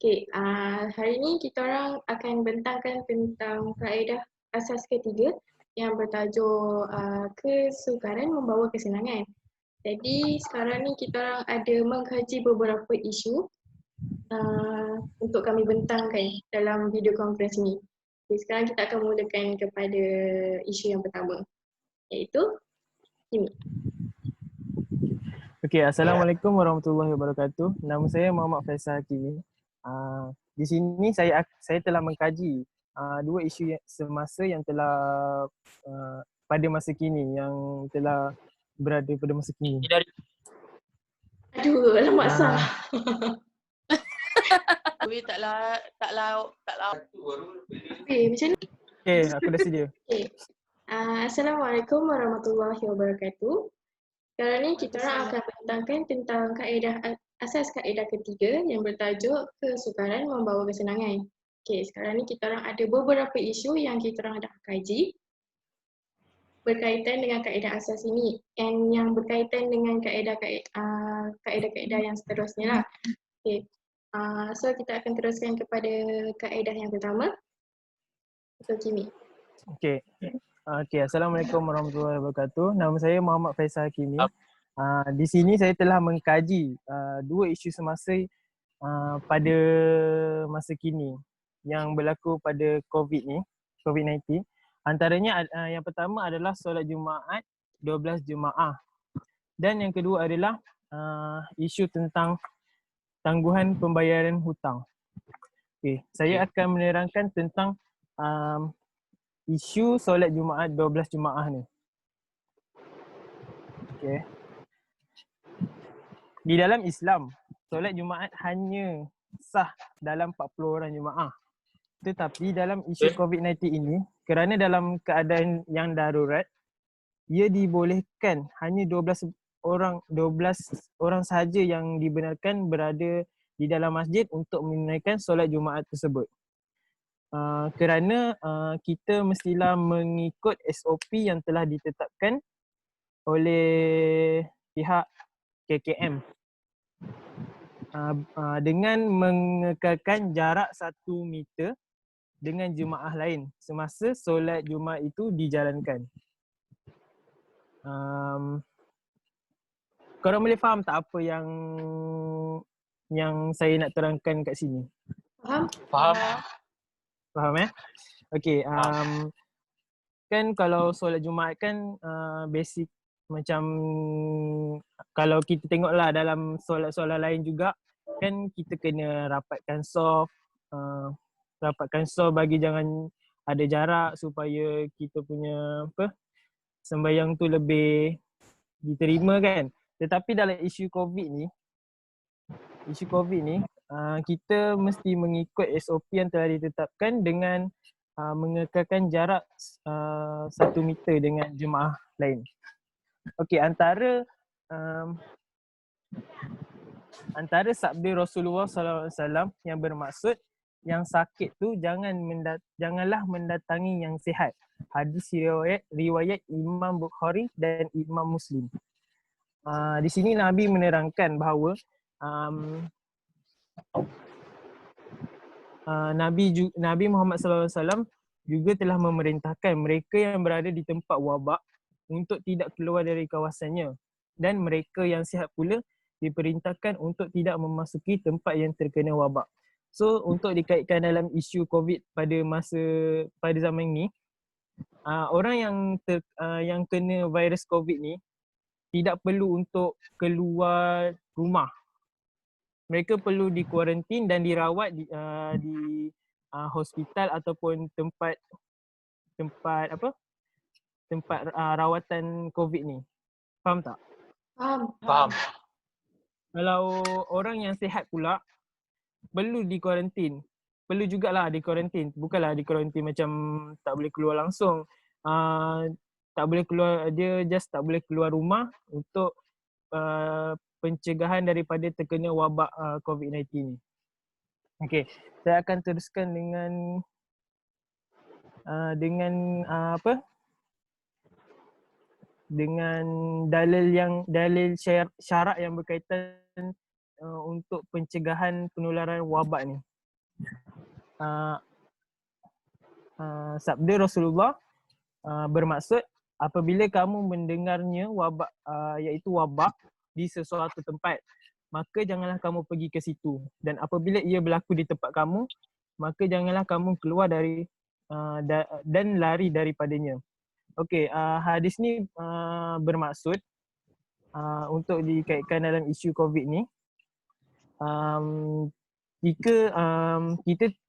Hari ini kita orang akan bentangkan tentang kaedah asas ketiga yang bertajuk kesukaran membawa kesenangan. Jadi sekarang ni kita orang ada mengkaji beberapa isu untuk kami bentangkan dalam video conference ini. Sekarang kita akan mulakan kepada isu yang pertama, iaitu ini. Assalamualaikum warahmatullahi wabarakatuh. Nama saya Muhammad Faisal Hakimi. Di sini saya telah mengkaji dua isu semasa yang telah pada masa kini, yang telah berada pada masa kini. Aduh, alamak salah. Taklah. Macam ni? Aku dah sedia. Assalamualaikum warahmatullahi wabarakatuh. Sekarang ni kita orang akan bentangkan tentang asas kaedah ketiga yang bertajuk kesukaran membawa kesenangan. Sekarang ni kita orang ada beberapa isu yang kita orang dah kaji berkaitan dengan kaedah asas ini, and yang berkaitan dengan kaedah-kaedah yang seterusnya lah. So kita akan teruskan kepada kaedah yang pertama. Kimi. Assalamualaikum warahmatullahi wabarakatuh. Nama saya Muhammad Faisal Hakimi. Di sini saya telah mengkaji dua isu semasa pada masa kini yang berlaku pada COVID-19. Antaranya yang pertama adalah solat Jumaat 12 Jumaah. Dan yang kedua adalah isu tentang tangguhan pembayaran hutang. Saya akan menerangkan tentang isu solat Jumaat 12 Jumaah ni. Di dalam Islam, solat Jumaat hanya sah dalam 40 orang Jumaah. Tetapi dalam isu COVID-19 ini, kerana dalam keadaan yang darurat, ia dibolehkan hanya 12 orang sahaja yang dibenarkan berada di dalam masjid untuk menunaikan solat Jumaat tersebut. Kerana kita mestilah mengikut SOP yang telah ditetapkan oleh pihak KKM dengan mengekalkan jarak 1 meter dengan jemaah lain semasa solat Jumaat itu dijalankan. Korang boleh faham tak apa yang saya nak terangkan kat sini? Faham kan kalau solat Jumaat kan basic macam kalau kita tengoklah dalam solat-solat lain juga kan kita kena rapatkan bagi jangan ada jarak supaya kita punya sembahyang tu lebih diterima kan. Tetapi dalam isu COVID ni kita mesti mengikut SOP yang telah ditetapkan dengan mengekalkan jarak 1 meter dengan jemaah lain. Antara sabda Rasulullah SAW yang bermaksud yang sakit tu janganlah mendatangi yang sihat. Hadis riwayat Imam Bukhari dan Imam Muslim. Di sini Nabi menerangkan bahawa Nabi Muhammad SAW juga telah memerintahkan mereka yang berada di tempat wabak untuk tidak keluar dari kawasannya, dan mereka yang sihat pula diperintahkan untuk tidak memasuki tempat yang terkena wabak. So untuk dikaitkan dalam isu COVID pada zaman ini, orang yang kena virus COVID ni tidak perlu untuk keluar rumah. Mereka perlu dikuarantin dan dirawat di hospital ataupun tempat rawatan COVID ni. Faham tak? Faham. Kalau orang yang sihat pula perlu dikuarantin. Perlu jugalah dikuarantin. Bukanlah dikuarantin macam tak boleh keluar langsung. Tak boleh keluar, dia just tak boleh keluar rumah untuk pencegahan daripada terkena wabak COVID-19 ni. Saya akan teruskan dengan dalil syarak yang berkaitan untuk pencegahan penularan wabak ni. uh, sabda Rasulullah bermaksud apabila kamu mendengarnya wabak iaitu wabak di sesuatu tempat, maka janganlah kamu pergi ke situ, dan apabila ia berlaku di tempat kamu, maka janganlah kamu keluar dari dan lari daripadanya. Okey, hadis ni bermaksud untuk dikaitkan dalam isu COVID ni, jika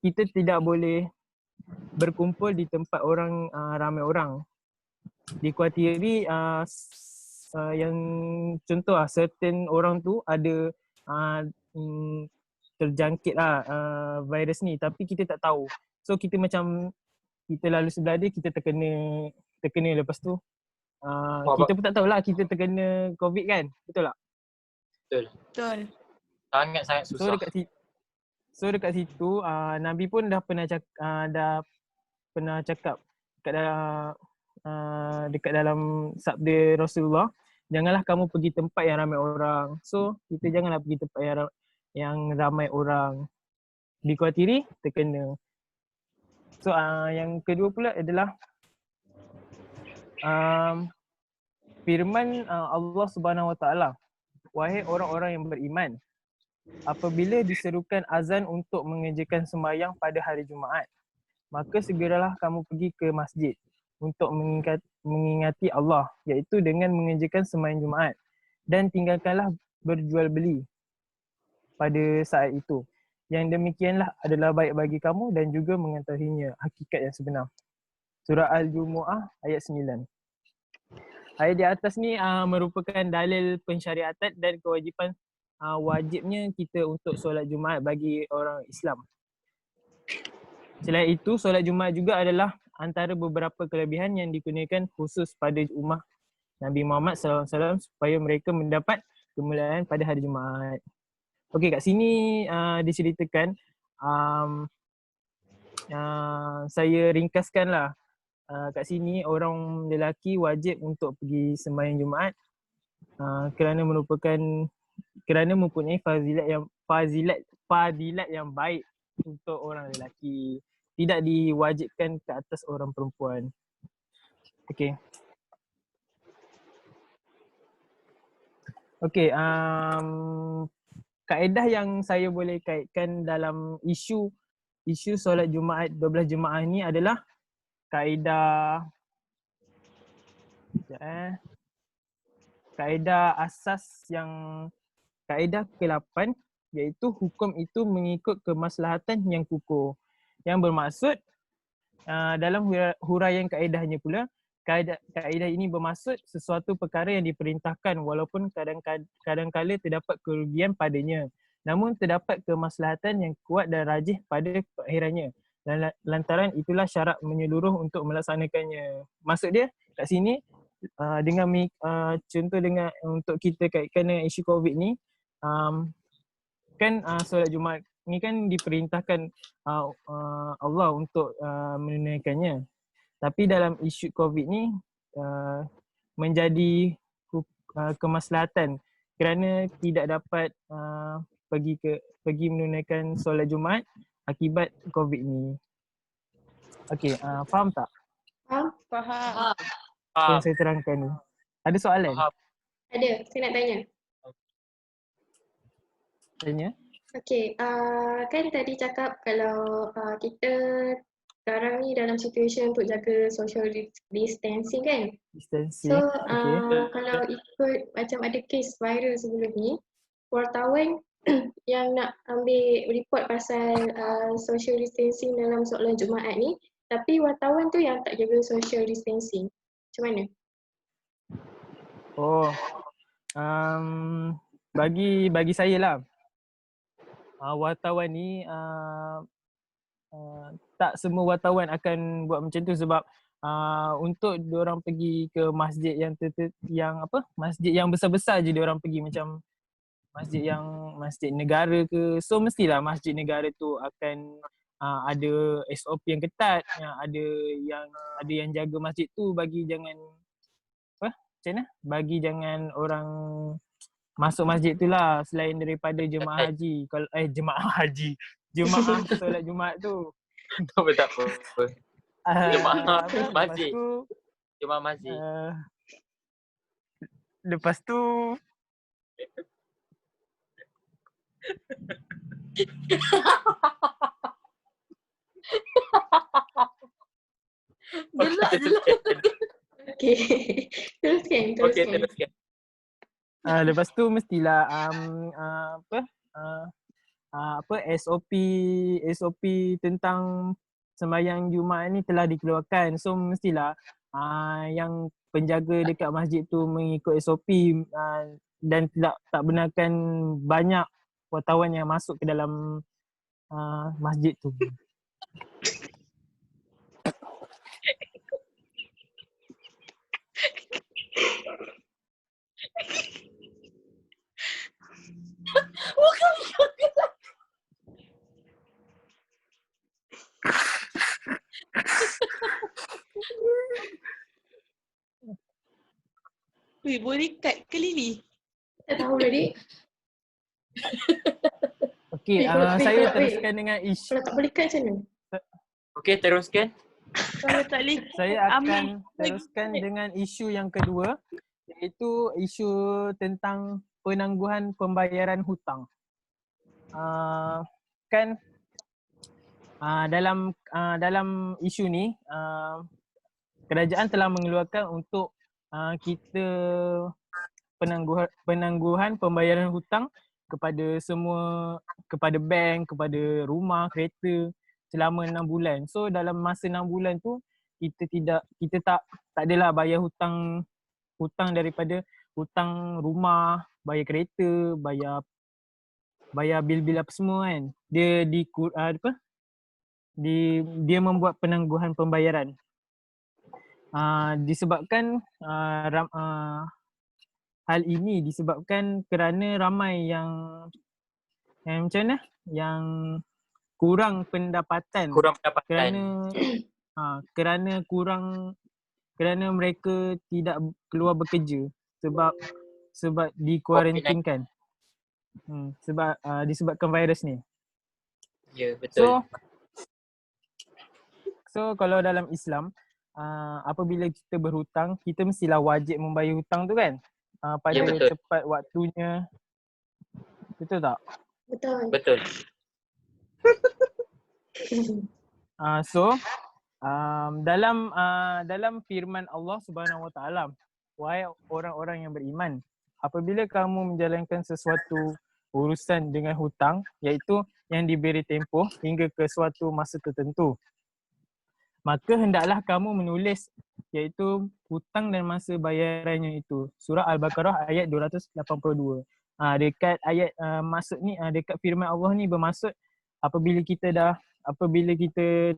kita tidak boleh berkumpul di tempat orang ramai orang. Dikuatiri yang contoh certain orang tu ada terjangkit virus ni, tapi kita tak tahu. So kita macam kita lalu sebelah dia, kita terkena lepas tu kita pun tak tahulah kita terkena COVID kan, betul tak? Betul. Sangat-sangat susah. So dekat situ Nabi pun dah pernah cakap dekat dalam dekat dalam sabda Rasulullah, janganlah kamu pergi tempat yang ramai orang. So kita janganlah pergi tempat yang ramai orang. Dikuatiri terkena. So yang kedua pula adalah firman Allah Subhanahu Wa Taala, wahai orang-orang yang beriman, apabila diserukan azan untuk mengerjakan sembahyang pada hari Jumaat, maka segeralah kamu pergi ke masjid untuk mengingati Allah, iaitu dengan mengerjakan sembahyang Jumaat, dan tinggalkanlah berjual beli pada saat itu. Yang demikianlah adalah baik bagi kamu dan juga mengetahuinya hakikat yang sebenar. Surah Al-Jumu'ah ayat 9. Ayat di atas ni merupakan dalil pensyariatan dan kewajipan wajibnya kita untuk solat Jumaat bagi orang Islam. Selain itu, solat Jumaat juga adalah antara beberapa kelebihan yang digunakan khusus pada ummah Nabi Muhammad SAW supaya mereka mendapat kemuliaan pada hari Jumaat. Okey, kat sini diceritakan, saya ringkaskanlah. Kat sini orang lelaki wajib untuk pergi sembahyang Jumaat kerana mempunyai fadilat yang baik untuk orang lelaki. Tidak diwajibkan ke atas orang perempuan. Okey. Okey, kaedah yang saya boleh kaitkan dalam isu solat Jumaat 12 jemaah ni adalah kaedah ke-8, iaitu hukum itu mengikut kemaslahatan yang kukuh. Yang bermaksud dalam huraian kaedahnya pula, kaedah ini bermaksud sesuatu perkara yang diperintahkan walaupun kadang-kala terdapat kerugian padanya, namun terdapat kemaslahatan yang kuat dan rajih pada akhirannya. Dan lantaran itulah syarat menyeluruh untuk melaksanakannya. Maksud dia kat sini dengan contoh dengan untuk kita kaitkan dengan isu COVID ni, kan solat Jumaat ni kan diperintahkan Allah untuk menunaikannya. Tapi dalam isu COVID ni menjadi kemaslahatan kerana tidak dapat pergi menunaikan solat Jumaat akibat COVID ni. Okey, faham tak? Faham. Yang saya terangkan ni. Ada soalan? Ada, saya nak tanya. Tanya? Okey, kan tadi cakap kalau kita sekarang ni dalam situasi untuk jaga social distancing kan? Distancing. So, Okay. kalau ikut macam ada kes viral sebelum ni, wartawan yang nak ambil report pasal social distancing dalam solat Jumaat ni, tapi wartawan tu yang tak jaga social distancing. Macam mana? Oh, bagi saya lah, wartawan ni tak semua wartawan akan buat macam tu sebab untuk diorang pergi ke masjid masjid yang besar-besar je diorang pergi, macam masjid negara ke. So mestilah masjid negara tu akan ada SOP yang ketat, ada yang jaga masjid tu bagi jangan bagi jangan orang masuk masjid tu lah, selain daripada jemaah haji. Kalau jemaah solat Jumaat tu. Tak apa. Jemaah Lepas masjid. tu Jemaah masjid. lepas tu Gelak je lah. Okey. Teruskan. Okey, teruskan. lepas tu mestilah SOP tentang sembahyang Jumaat ni telah dikeluarkan. So mestilah yang penjaga dekat masjid tu mengikut SOP dan tak benarkan banyak wartawan yang masuk ke dalam masjid tu. Weh, boleh cut ke Lily? Tak tahu lah, Dik. Okey, saya teruskan dengan isu. Kalau tak boleh cut macam mana? Okey, teruskan. Kalau tak boleh, Saya akan teruskan dengan isu yang kedua, iaitu isu tentang penangguhan pembayaran hutang. Dalam isu ni, kerajaan telah mengeluarkan untuk kita penangguhan pembayaran hutang kepada bank, kepada rumah, kereta selama 6 bulan. So dalam masa 6 bulan tu kita tak adalah bayar hutang daripada hutang rumah, bayar kereta, bayar bil-bil apa semua kan. Dia membuat penangguhan pembayaran. Hal ini disebabkan kerana ramai yang macam mana? Yang kurang pendapatan. Kerana mereka tidak keluar bekerja sebab dikuarantinkan. Disebabkan virus ni. Ya, betul. So kalau dalam Islam, apabila kita berhutang, kita mestilah wajib membayar hutang tu kan? Pada tepat waktunya. Betul tak? Betul. Dalam firman Allah Subhanahu Wa Taala, wahai orang-orang yang beriman, apabila kamu menjalankan sesuatu urusan dengan hutang, iaitu yang diberi tempoh hingga ke suatu masa tertentu, maka hendaklah kamu menulis, iaitu hutang dan masa bayarannya itu. Surah Al-Baqarah ayat 282. Dekat ayat dekat firman Allah ni bermaksud apabila kita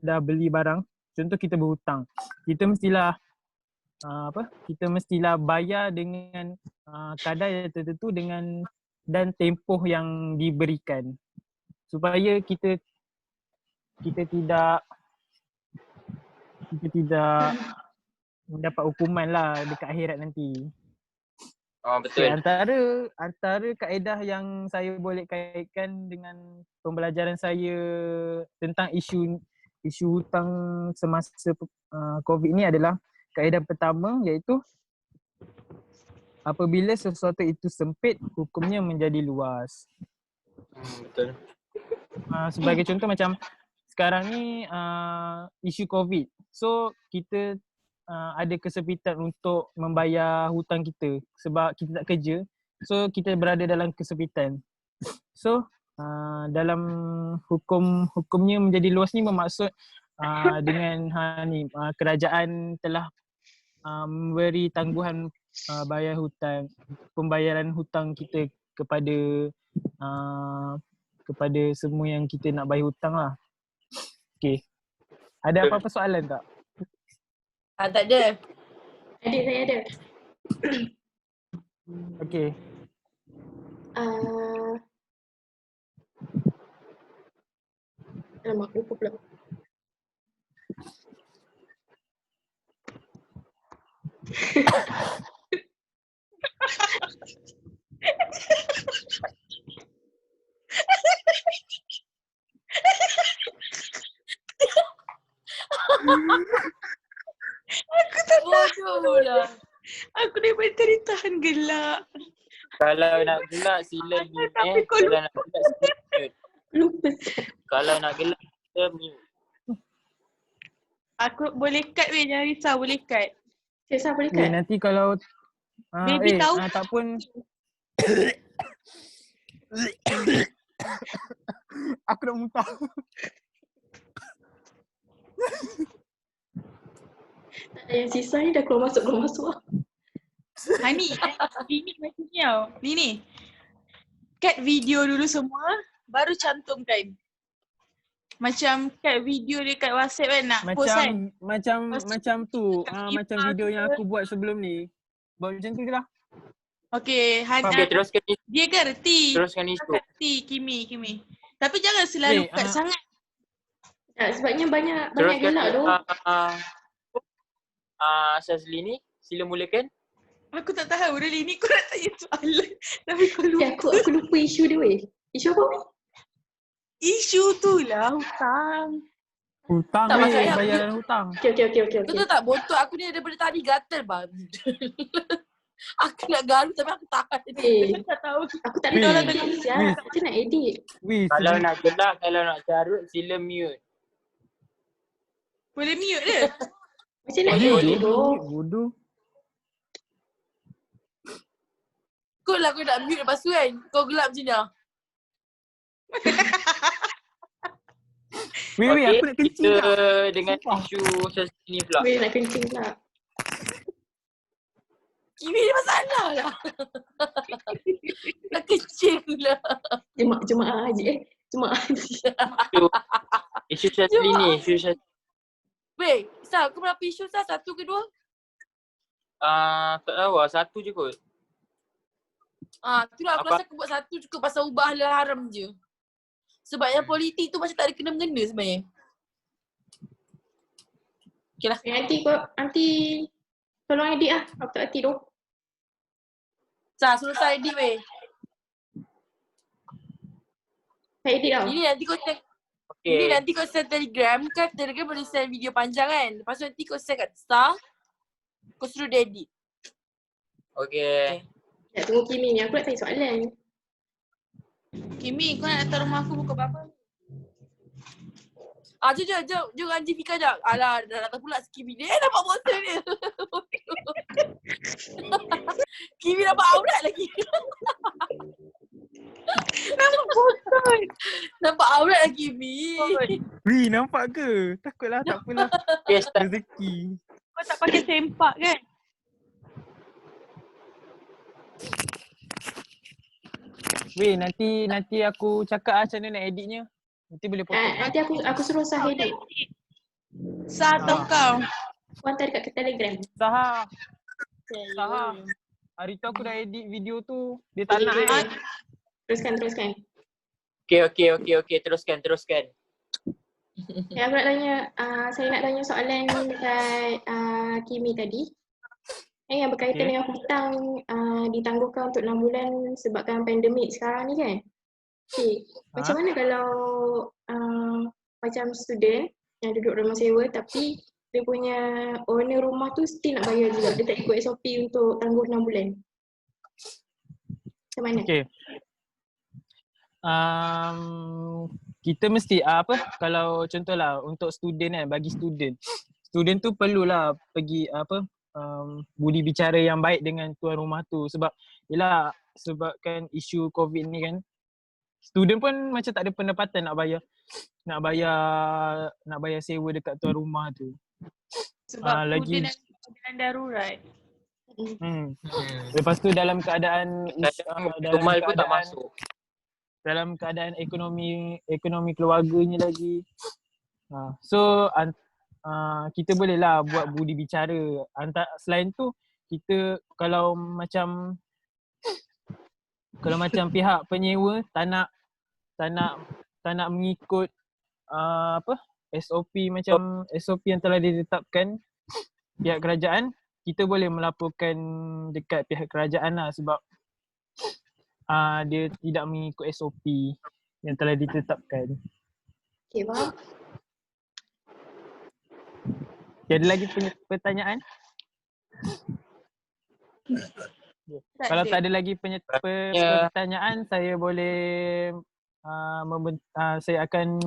dah beli barang, contoh kita berhutang, kita mestilah bayar dengan kadar yang tertentu dan tempoh yang diberikan supaya kita tidak mendapat hukuman lah dekat akhirat nanti. Betul. Antara kaedah yang saya boleh kaitkan dengan pembelajaran saya tentang isu hutang semasa COVID ni adalah kaedah pertama, iaitu apabila sesuatu itu sempit, hukumnya menjadi luas. Betul. Sebagai contoh macam sekarang ni isu COVID. So kita ada kesempitan untuk membayar hutang kita sebab kita tak kerja. So kita berada dalam kesempitan. So dalam hukumnya menjadi luas ni bermaksud dengan kerajaan telah memberi tangguhan pembayaran hutang kita kepada semua yang kita nak bayar hutang lah. Okay. Ada apa-apa soalan tak? Tak ada. Saya ada. Okay. Alamak, lupa pula. Bodoh lah. Aku daripada tadi tahan gelak. Kalau nak gelak sila mute Tapi kau Kalau nak gelak sila mute. Lupa. Kalau nak gelak sila mute. Aku boleh cut weh, jangan risau, boleh cut. Saya boleh Weh, kan? nanti kalau Baby tahu. tak pun aku nak muntah. Tak ada yang sisa ni dah keluar masuk lah. Hani, ini macam ni tau. Ni. Cut video dulu semua, baru cantumkan. Macam cut video dekat WhatsApp kan nak post kan. Macam tu. Macam video yang aku buat sebelum ni. Buat macam tu je lah. Okay, Hani. Okay, teruskan isu. Dia kerti. Teruskan isu. Kerti, Kimi. Tapi jangan selalu cut sangat. Sebabnya banyak Teruskan gelak tu. Syazli ni, sila mulakan. Aku tak tahu really ni kau nak tanya soalan. Tapi kau lupa. Aku lupa isu dia weh. Isu apa weh? Isu tu lah hutang. Hutang Tak, weh, maksudnya- bayaran hutang. Okay. Betul tak botol aku ni daripada tadi gatal bang. Aku nak garu tapi aku tahan. Eh, Tak tahu. aku tak Weh. ada tolong dengan siap. Macam nak edit. Weh, Kalau nak gelak, kalau nak carut, sila mute. Boleh mute dia. Macam nak Boleh, edit tu. bodoh. Kau lah kau nak mute lepas tu kan. Kau gelap macam ni lah. Weh, aku nak kencing kita tak? dengan Sumpah. isu Syazli ni pula. Weh nak kencing pula. Kimi ni masalah lah. Nak kecil lah. Jemaah haji Jemaah haji. Isu Syazli ni, isu Syazli. Weh, Sal, kau berapa isu Sal? Satu ke dua? Tak tahu lah, satu je kot. Itulah aku Apa? rasa aku buat satu cukup pasal ubah halal haram je. Sebab yang politik tu macam tak ada kena-mengena sebenarnya. Okay lah. Nanti tolong edit lah. Aku tak edit tu. Sal, suruh Sal edit weh. Saya edit tau. Ini nanti kau send, ini Okay. nanti kau send Telegram kan. Telegram boleh send video panjang kan. Lepas tu nanti kau send kat Star. Kau suruh dia edit. Okay. Nak tunggu Kimi ni. Aku nak tanya soalan. Kimi, kau nak datang rumah aku pukul berapa? Jom Anji Fika jap. Alah, dah datang pula si Kimi ni. Nampak botol dia. Kimi nampak aurat lagi. Nampak botol. Nampak aurat lagi Kimi. Weh, nampak ke? Takutlah, tak apalah. Okay, start. Rezeki. Kau tak pakai sempak kan? Weh, nanti aku cakap macam mana nak editnya. Nanti boleh potong. Nanti aku suruh Sah edit. Sah atau kau? Aku hantar dekat Telegram. Saha. Hari tu aku dah edit video tu. Dia tak nak kan? Teruskan. Okay. Teruskan. Aku nak tanya, saya nak tanya soalan dekat Kimi tadi. Yang berkaitan Okay. dengan hutang ditangguhkan untuk 6 bulan sebabkan pandemik sekarang ni kan. Okay. Macam mana kalau macam student yang duduk rumah sewa tapi dia punya owner rumah tu still nak bayar juga. Dia tak ikut SOP untuk tangguh 6 bulan. Macam mana? Okay. Kita mesti kalau contohlah untuk student kan, bagi student tu perlulah pergi budi bicara yang baik dengan tuan rumah tu sebab sebabkan isu COVID ni kan, student pun macam tak ada pendapatan nak bayar sewa dekat tuan rumah tu. Sebab lagi- student dalam keadaan darurat. Lepas tu dalam keadaan Tumal pun tak masuk. dalam keadaan ekonomi keluarganya lagi. So kita bolehlah buat budi bicara. Selain tu kita kalau macam pihak penyewa tak nak mengikut SOP macam SOP yang telah ditetapkan pihak kerajaan, kita boleh melaporkan dekat pihak kerajaan lah sebab dia tidak mengikut SOP yang telah ditetapkan. Okay, faham? Okay, ada lagi pertanyaan? Kalau tak ada lagi pertanyaan, saya boleh saya akan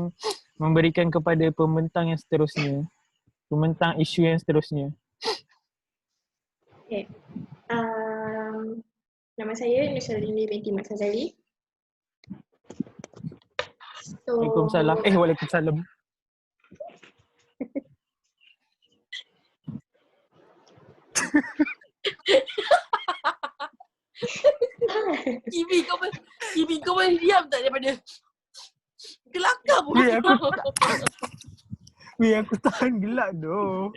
memberikan kepada pembentang yang seterusnya. Pembentang isu yang seterusnya. Okay. Nama saya Nushalini binti Mat Sazali. Waalaikumsalam. Waalaikumsalam. Kimi kau boleh diam tak daripada kelakar pun. Aku tahan gelak doh.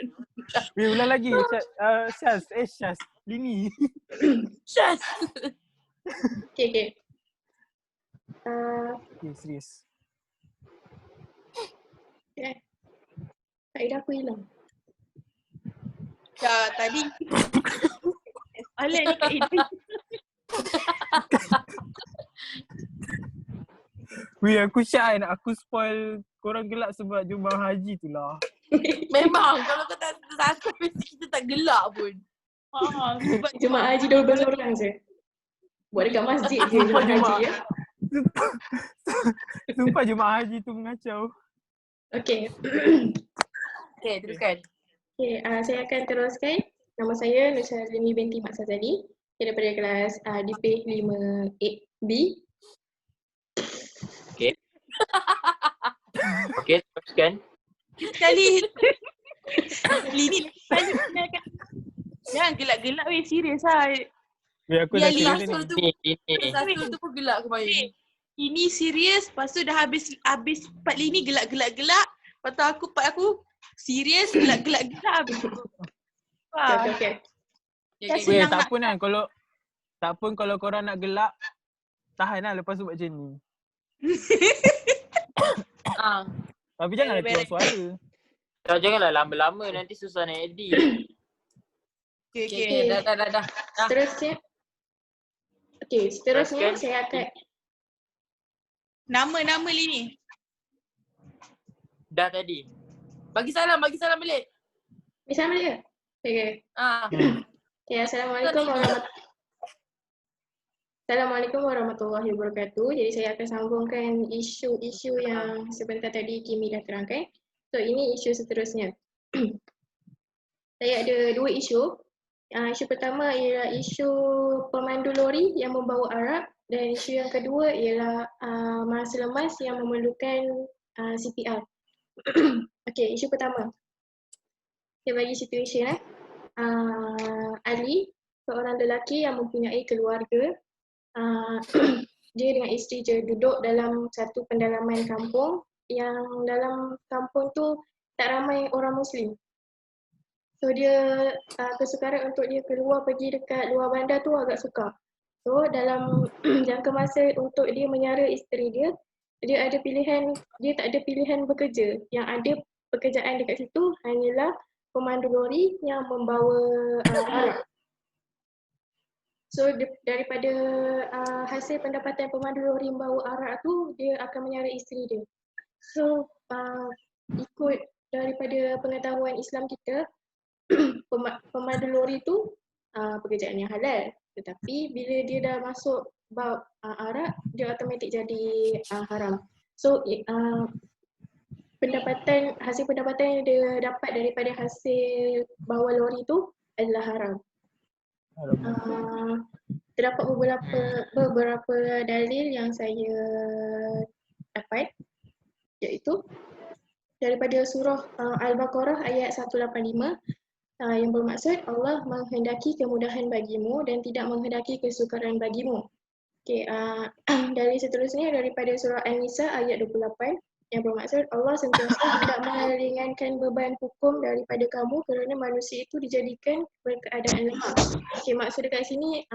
Ulang lagi. Syaz. Lini. Syaz. Okay. Serius. Faedah aku hilang. Tadi Alah ni Kak Idris. Aku syak nak aku spoil korang gelak sebab jemaah haji tu lah. Memang kalau kau tak takut mesti kita tak gelak pun. Sebab Jemaah haji 12 orang je. Buat dekat masjid je jemaah haji ya. Sumpah jemaah haji tu mengacau. Okay. Okay, teruskan. Okay, saya akan teruskan. Nama saya Nushalini binti Mat Sazali. Daripada kelas DP 5A-B. Okay, teruskan. sekali Lini jangan gelak-gelak weh, serius lah. Aku dah serius ni. Satu tu pun gelak kemarin. Ini serius, lepas tu dah habis part Lini gelak-gelak-gelak. Lepas tu part aku serius gelak-gelak-gelak habis. Okay. Tak pun kan kalau korang nak gelak, tahan lah lepas tu buat macam ni. Tapi janganlah keluar suara. Janganlah lama-lama nanti susah nak edit. Okay. Dah. Seterusnya saya akan Nama Lini. Dah tadi. Bagi salam balik. Sama dia. Okay. Assalamualaikum warahmatullahi wabarakatuh. Jadi saya akan sambungkan isu-isu yang sebentar tadi Kimi dah terangkan. So ini isu seterusnya. Saya ada dua isu. Isu pertama ialah isu pemandu lori yang membawa arak dan isu yang kedua ialah mangsa lemas yang memerlukan CPR. Okey, isu pertama. Saya bagi situasi Ali, seorang lelaki yang mempunyai keluarga. Dia dengan isteri je duduk dalam satu pendalaman kampung yang dalam kampung tu tak ramai orang Muslim. So dia kesukaran untuk dia keluar pergi dekat luar bandar tu agak sukar. So dalam jangka masa untuk dia menyara isteri dia ada pilihan, dia tak ada pilihan bekerja. Yang ada pekerjaan dekat situ hanyalah pemandu lori yang membawa arak. So daripada hasil pendapatan pemandu lori membawa arak tu, dia akan menyara isteri dia. So ikut daripada pengetahuan Islam kita, pemandu lori tu pekerjaan yang halal. Tetapi bila dia dah masuk bab arak, dia automatik jadi haram. So hasil pendapatan yang dia dapat daripada hasil bawa lori tu adalah haram. Terdapat beberapa dalil yang saya dapat, iaitu daripada surah Al-Baqarah ayat 185 yang bermaksud Allah menghendaki kemudahan bagimu dan tidak menghendaki kesukaran bagimu. Okay, dari seterusnya daripada surah An-Nisa ayat 28 yang bermaksud Allah sentiasa tidak meringankan beban hukum daripada kamu kerana manusia itu dijadikan berkeadaan lemah. Okay, maksud dekat sini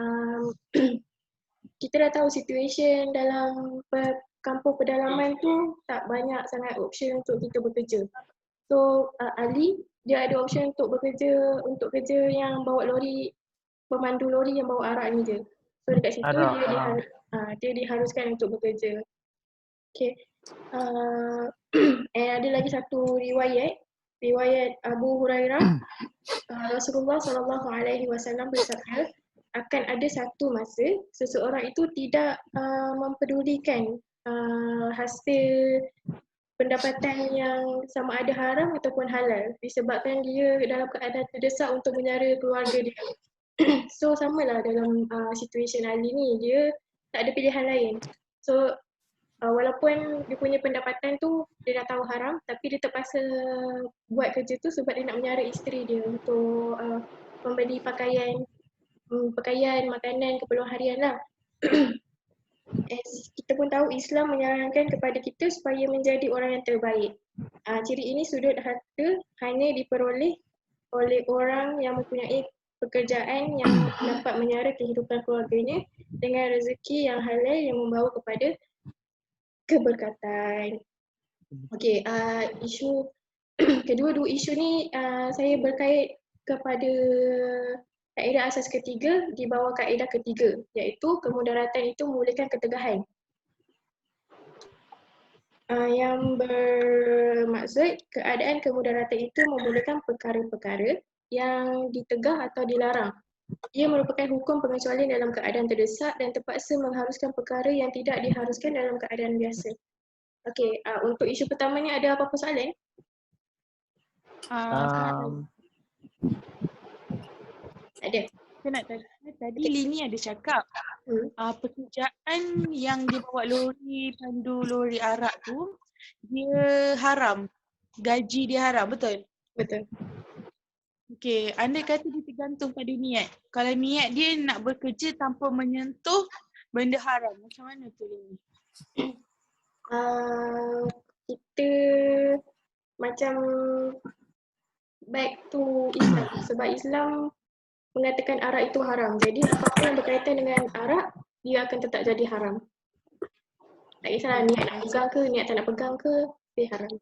kita dah tahu situation dalam kampung pedalaman tu tak banyak sangat option untuk kita bekerja. So Ali dia ada option untuk bekerja untuk kerja yang bawa lori, pemandu lori yang bawa arak ni je. So dekat situ dia diharuskan untuk bekerja. Okay. Ada lagi satu riwayat riwayat Abu Hurairah, Rasulullah SAW bersabda, akan ada satu masa seseorang itu tidak mempedulikan hasil pendapatan yang sama ada haram ataupun halal disebabkan dia dalam keadaan terdesak untuk menyara keluarga dia. So samalah dalam situasi Ali ni, dia tak ada pilihan lain. So walaupun dia punya pendapatan tu dia dah tahu haram, tapi dia terpaksa buat kerja tu sebab dia nak menyara isteri dia untuk membeli pakaian, makanan, keperluan harian lah. As kita pun tahu Islam menyarankan kepada kita supaya menjadi orang yang terbaik. Ciri ini sudut harta hanya diperoleh oleh orang yang mempunyai pekerjaan yang dapat menyara kehidupan keluarganya dengan rezeki yang halal yang membawa kepada keberkatan. Okey, isu kedua isu ni saya berkait kepada kaedah asas ketiga di bawah kaedah ketiga, iaitu kemudaratan itu memulakan ketegahan. Yang bermaksud keadaan kemudaratan itu memulakan perkara-perkara yang ditegah atau dilarang. Ia merupakan hukum pengecualian dalam keadaan terdesak dan terpaksa mengharuskan perkara yang tidak diharuskan dalam keadaan biasa. Okey, untuk isu pertama ni ada apa-apa soalan? Ada. Saya nak tanya, tadi Lini ada cakap pekerjaan yang dia bawa lori, pandu lori arak tu dia haram. Gaji dia haram, betul? Betul. Okey, andai kata dia tergantung pada niat. Kalau niat dia nak bekerja tanpa menyentuh benda haram, macam mana tu Lini? Kita macam back to Islam, sebab Islam mengatakan arak itu haram. Jadi apa-apa yang berkaitan dengan arak, dia akan tetap jadi haram. Tak kisahlah niat nak pegang ke, niat tak nak pegang ke, dia haram.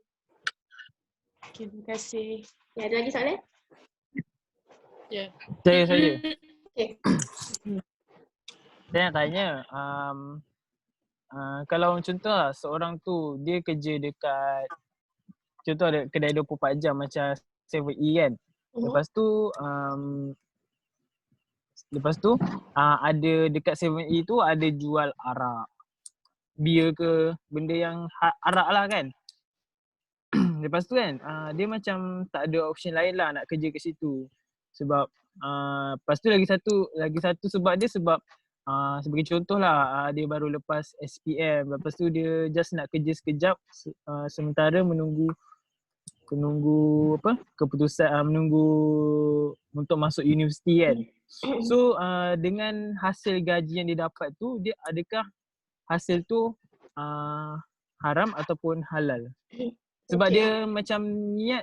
Okay, terima kasih. Ya, ada lagi soalan? Ya. Saya. Okay. Saya nak tanya, kalau contoh seorang tu dia kerja dekat, contoh ada kedai 24 jam macam 7E kan. Lepas tu ada dekat 7E tu ada jual arak, bia ke, benda yang arak lah kan. Lepas tu kan dia macam tak ada option lain lah nak kerja kat situ. Sebab lepas tu lagi satu sebab dia sebab sebagai contoh lah dia baru lepas SPM. Lepas tu dia just nak kerja sekejap sementara menunggu keputusan, menunggu untuk masuk universiti kan. So dengan hasil gaji yang dia dapat tu, dia adakah hasil tu haram ataupun halal? Sebab dia macam niat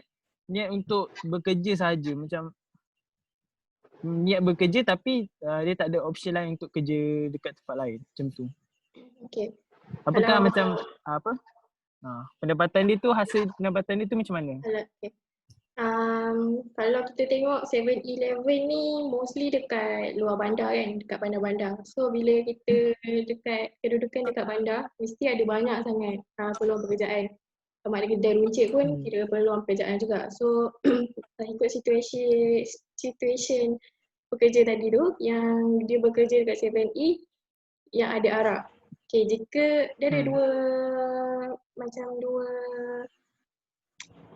untuk bekerja saja, macam niat bekerja tapi dia tak ada option lain untuk kerja dekat tempat lain, macam tu. Okey. Apakah macam pendapatan dia tu, hasil pendapatan dia tu macam mana? Okay. Kalau kita tengok 7-Eleven ni mostly dekat luar bandar kan, dekat bandar-bandar. So bila kita dekat kedudukan dekat bandar, mesti ada banyak sangat peluang pekerjaan. Sama ada kedai runcit pun kira peluang pekerjaan juga. So ikut situation pekerja tadi tu yang dia bekerja dekat 7E yang ada arak. Okay, jika dia ada dua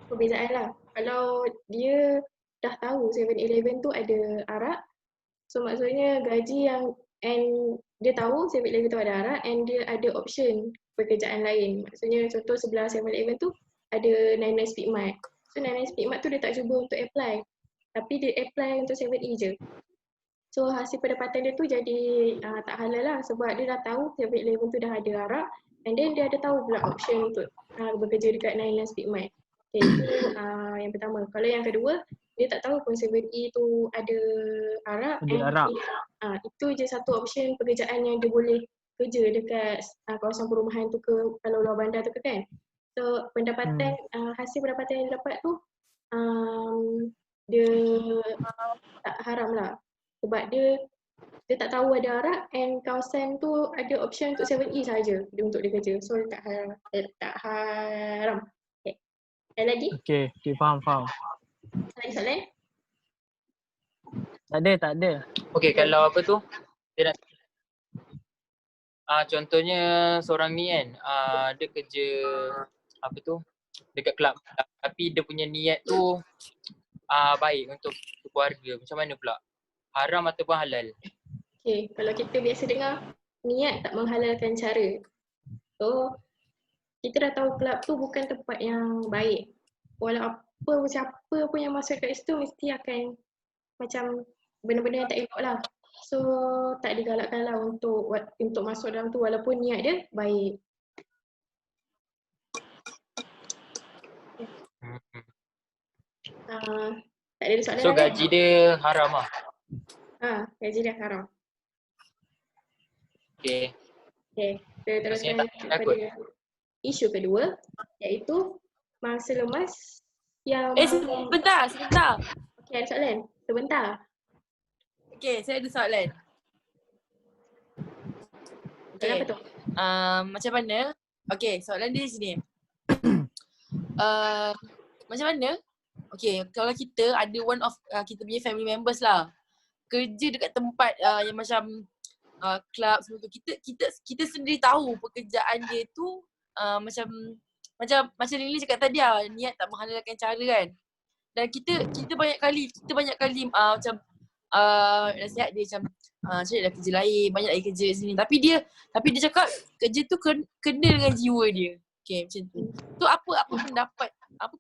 perbezaan lah. Kalau dia dah tahu 7-Eleven tu ada arak, so maksudnya gaji yang dia tahu 7-Eleven tu ada arak and dia ada option pekerjaan lain. Maksudnya contoh sebelah 7-Eleven tu ada 99 Speedmart. So 99 Speedmart tu dia tak cuba untuk apply, tapi dia apply untuk 7E je. So hasil pendapatan dia tu jadi tak halal lah sebab dia dah tahu 7-Eleven tu dah ada arak and then dia ada tahu pula option untuk bekerja dekat 99 Speedmart. Okay, itu yang pertama. Kalau yang kedua, dia tak tahu pun 7E tu ada arak. Itu je satu option pekerjaan yang dia boleh kerja dekat kawasan perumahan tu ke, kalau luar bandar tu ke kan. So pendapatan, hasil pendapatan yang dia dapat tu dia tak haram lah. Sebab dia tak tahu ada arak and kawasan tu ada option untuk 7E saja untuk dia kerja. So dia tak haram. Okay. Ada lagi? Okay, faham. Lagi soalan? Tak ada. Okey, kalau apa tu? Dia nak contohnya seorang ni kan, dia kerja apa tu? Dekat kelab, tapi dia punya niat tu baik untuk keluarga. Macam mana pula? Haram ataupun halal? Okay, kalau kita biasa dengar niat tak menghalalkan cara. So, kita dah tahu kelab tu bukan tempat yang baik. Walau siapa pun yang masuk kat situ mesti akan macam benda-benda yang tak elok lah. So, tak digalakkan lah untuk masuk dalam tu walaupun niat dia baik. Tak ada soalan So lain? gaji dia haram lah. Gaji dia haram. Okay. Okay, kita teruskan Maksudnya takut. kepada isu kedua, iaitu mangsa lemas yang Sebentar. Okay, ada soalan? Sebentar. Okay, saya ada soalan. Okay. Apa tu? Macam mana? Okay, soalan dia di sini. Macam mana? Okay, kalau kita ada one of kita punya family members lah, kerja dekat tempat yang macam club semua tu, kita sendiri tahu pekerjaan dia tu macam Lily cakap tadi lah, niat tak menghalalkan cara kan. Dan kita banyak kali macam nasihat dia macam carilah kerja lain, banyak lagi kerja sini. Tapi dia cakap kerja tu kena dengan jiwa dia. Okay, macam tu. So apa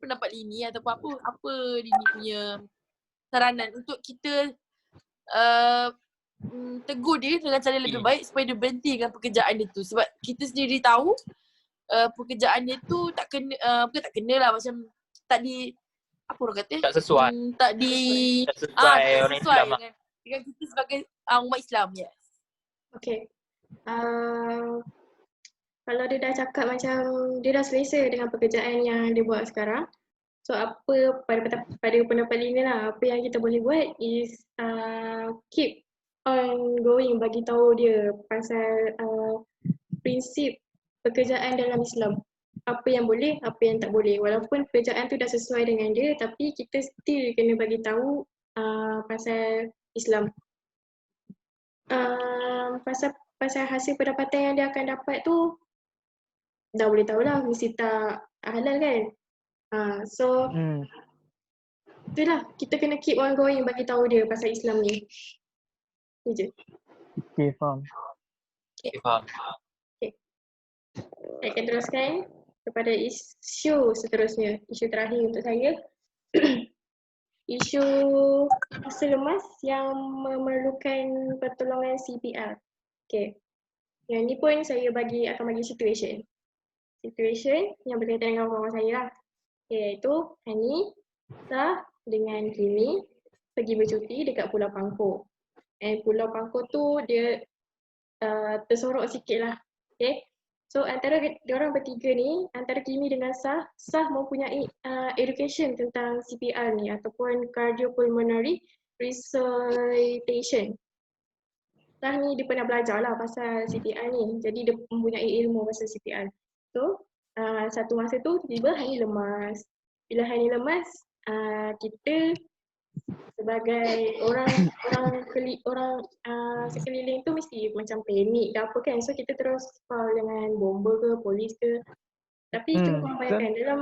pendapat Lini ataupun apa Lini punya saranan untuk kita tegur dia dengan cara lebih baik supaya dia berhenti dengan pekerjaan dia tu. Sebab kita sendiri tahu pekerjaan dia tu bukan tak kena lah, macam tak di apa orang kata? Tak sesuai. Tak sesuai orang Islam lah. dengan kita sebagai umat Islam, yes. Okay. Kalau dia dah cakap macam dia dah selesa dengan pekerjaan yang dia buat sekarang, so apa pada pendapat Lina lah, apa yang kita boleh buat is keep on going, bagi tahu dia pasal prinsip pekerjaan dalam Islam. Apa yang boleh, apa yang tak boleh. Walaupun pekerjaan tu dah sesuai dengan dia, tapi kita still kena bagi tahu pasal Islam. Pasal hasil pendapatan yang dia akan dapat tu dah boleh tahulah mesti tak halal kan. Itulah, kita kena keep on going bagi tahu dia pasal Islam ni. Itu je. Okay, faham. Okay. Saya akan teruskan kepada isu seterusnya, isu terakhir untuk saya. Isu masa lemas yang memerlukan pertolongan CPR. Okay. Yang ni pun saya akan bagi situation. Situation yang berkaitan dengan kawan saya lah. Okay, iaitu Hani, Sah dengan Kimi pergi bercuti dekat Pulau Pangkor. Pulau Pangkor tu dia tersorok sikit lah. Okay. So antara diorang bertiga ni, antara Kimi dengan Sah mempunyai education tentang CPR ni ataupun cardiopulmonary resuscitation. Sah ni dia pernah belajar lah pasal CPR ni, jadi dia mempunyai ilmu pasal CPR. So satu masa tu tiba-tiba Hani lemas. Bila Hani lemas, kita sebagai orang sekeliling tu mesti macam panik ke apa kan. So kita terus call dengan bomba ke polis ke. Tapi cuba bayangkan dalam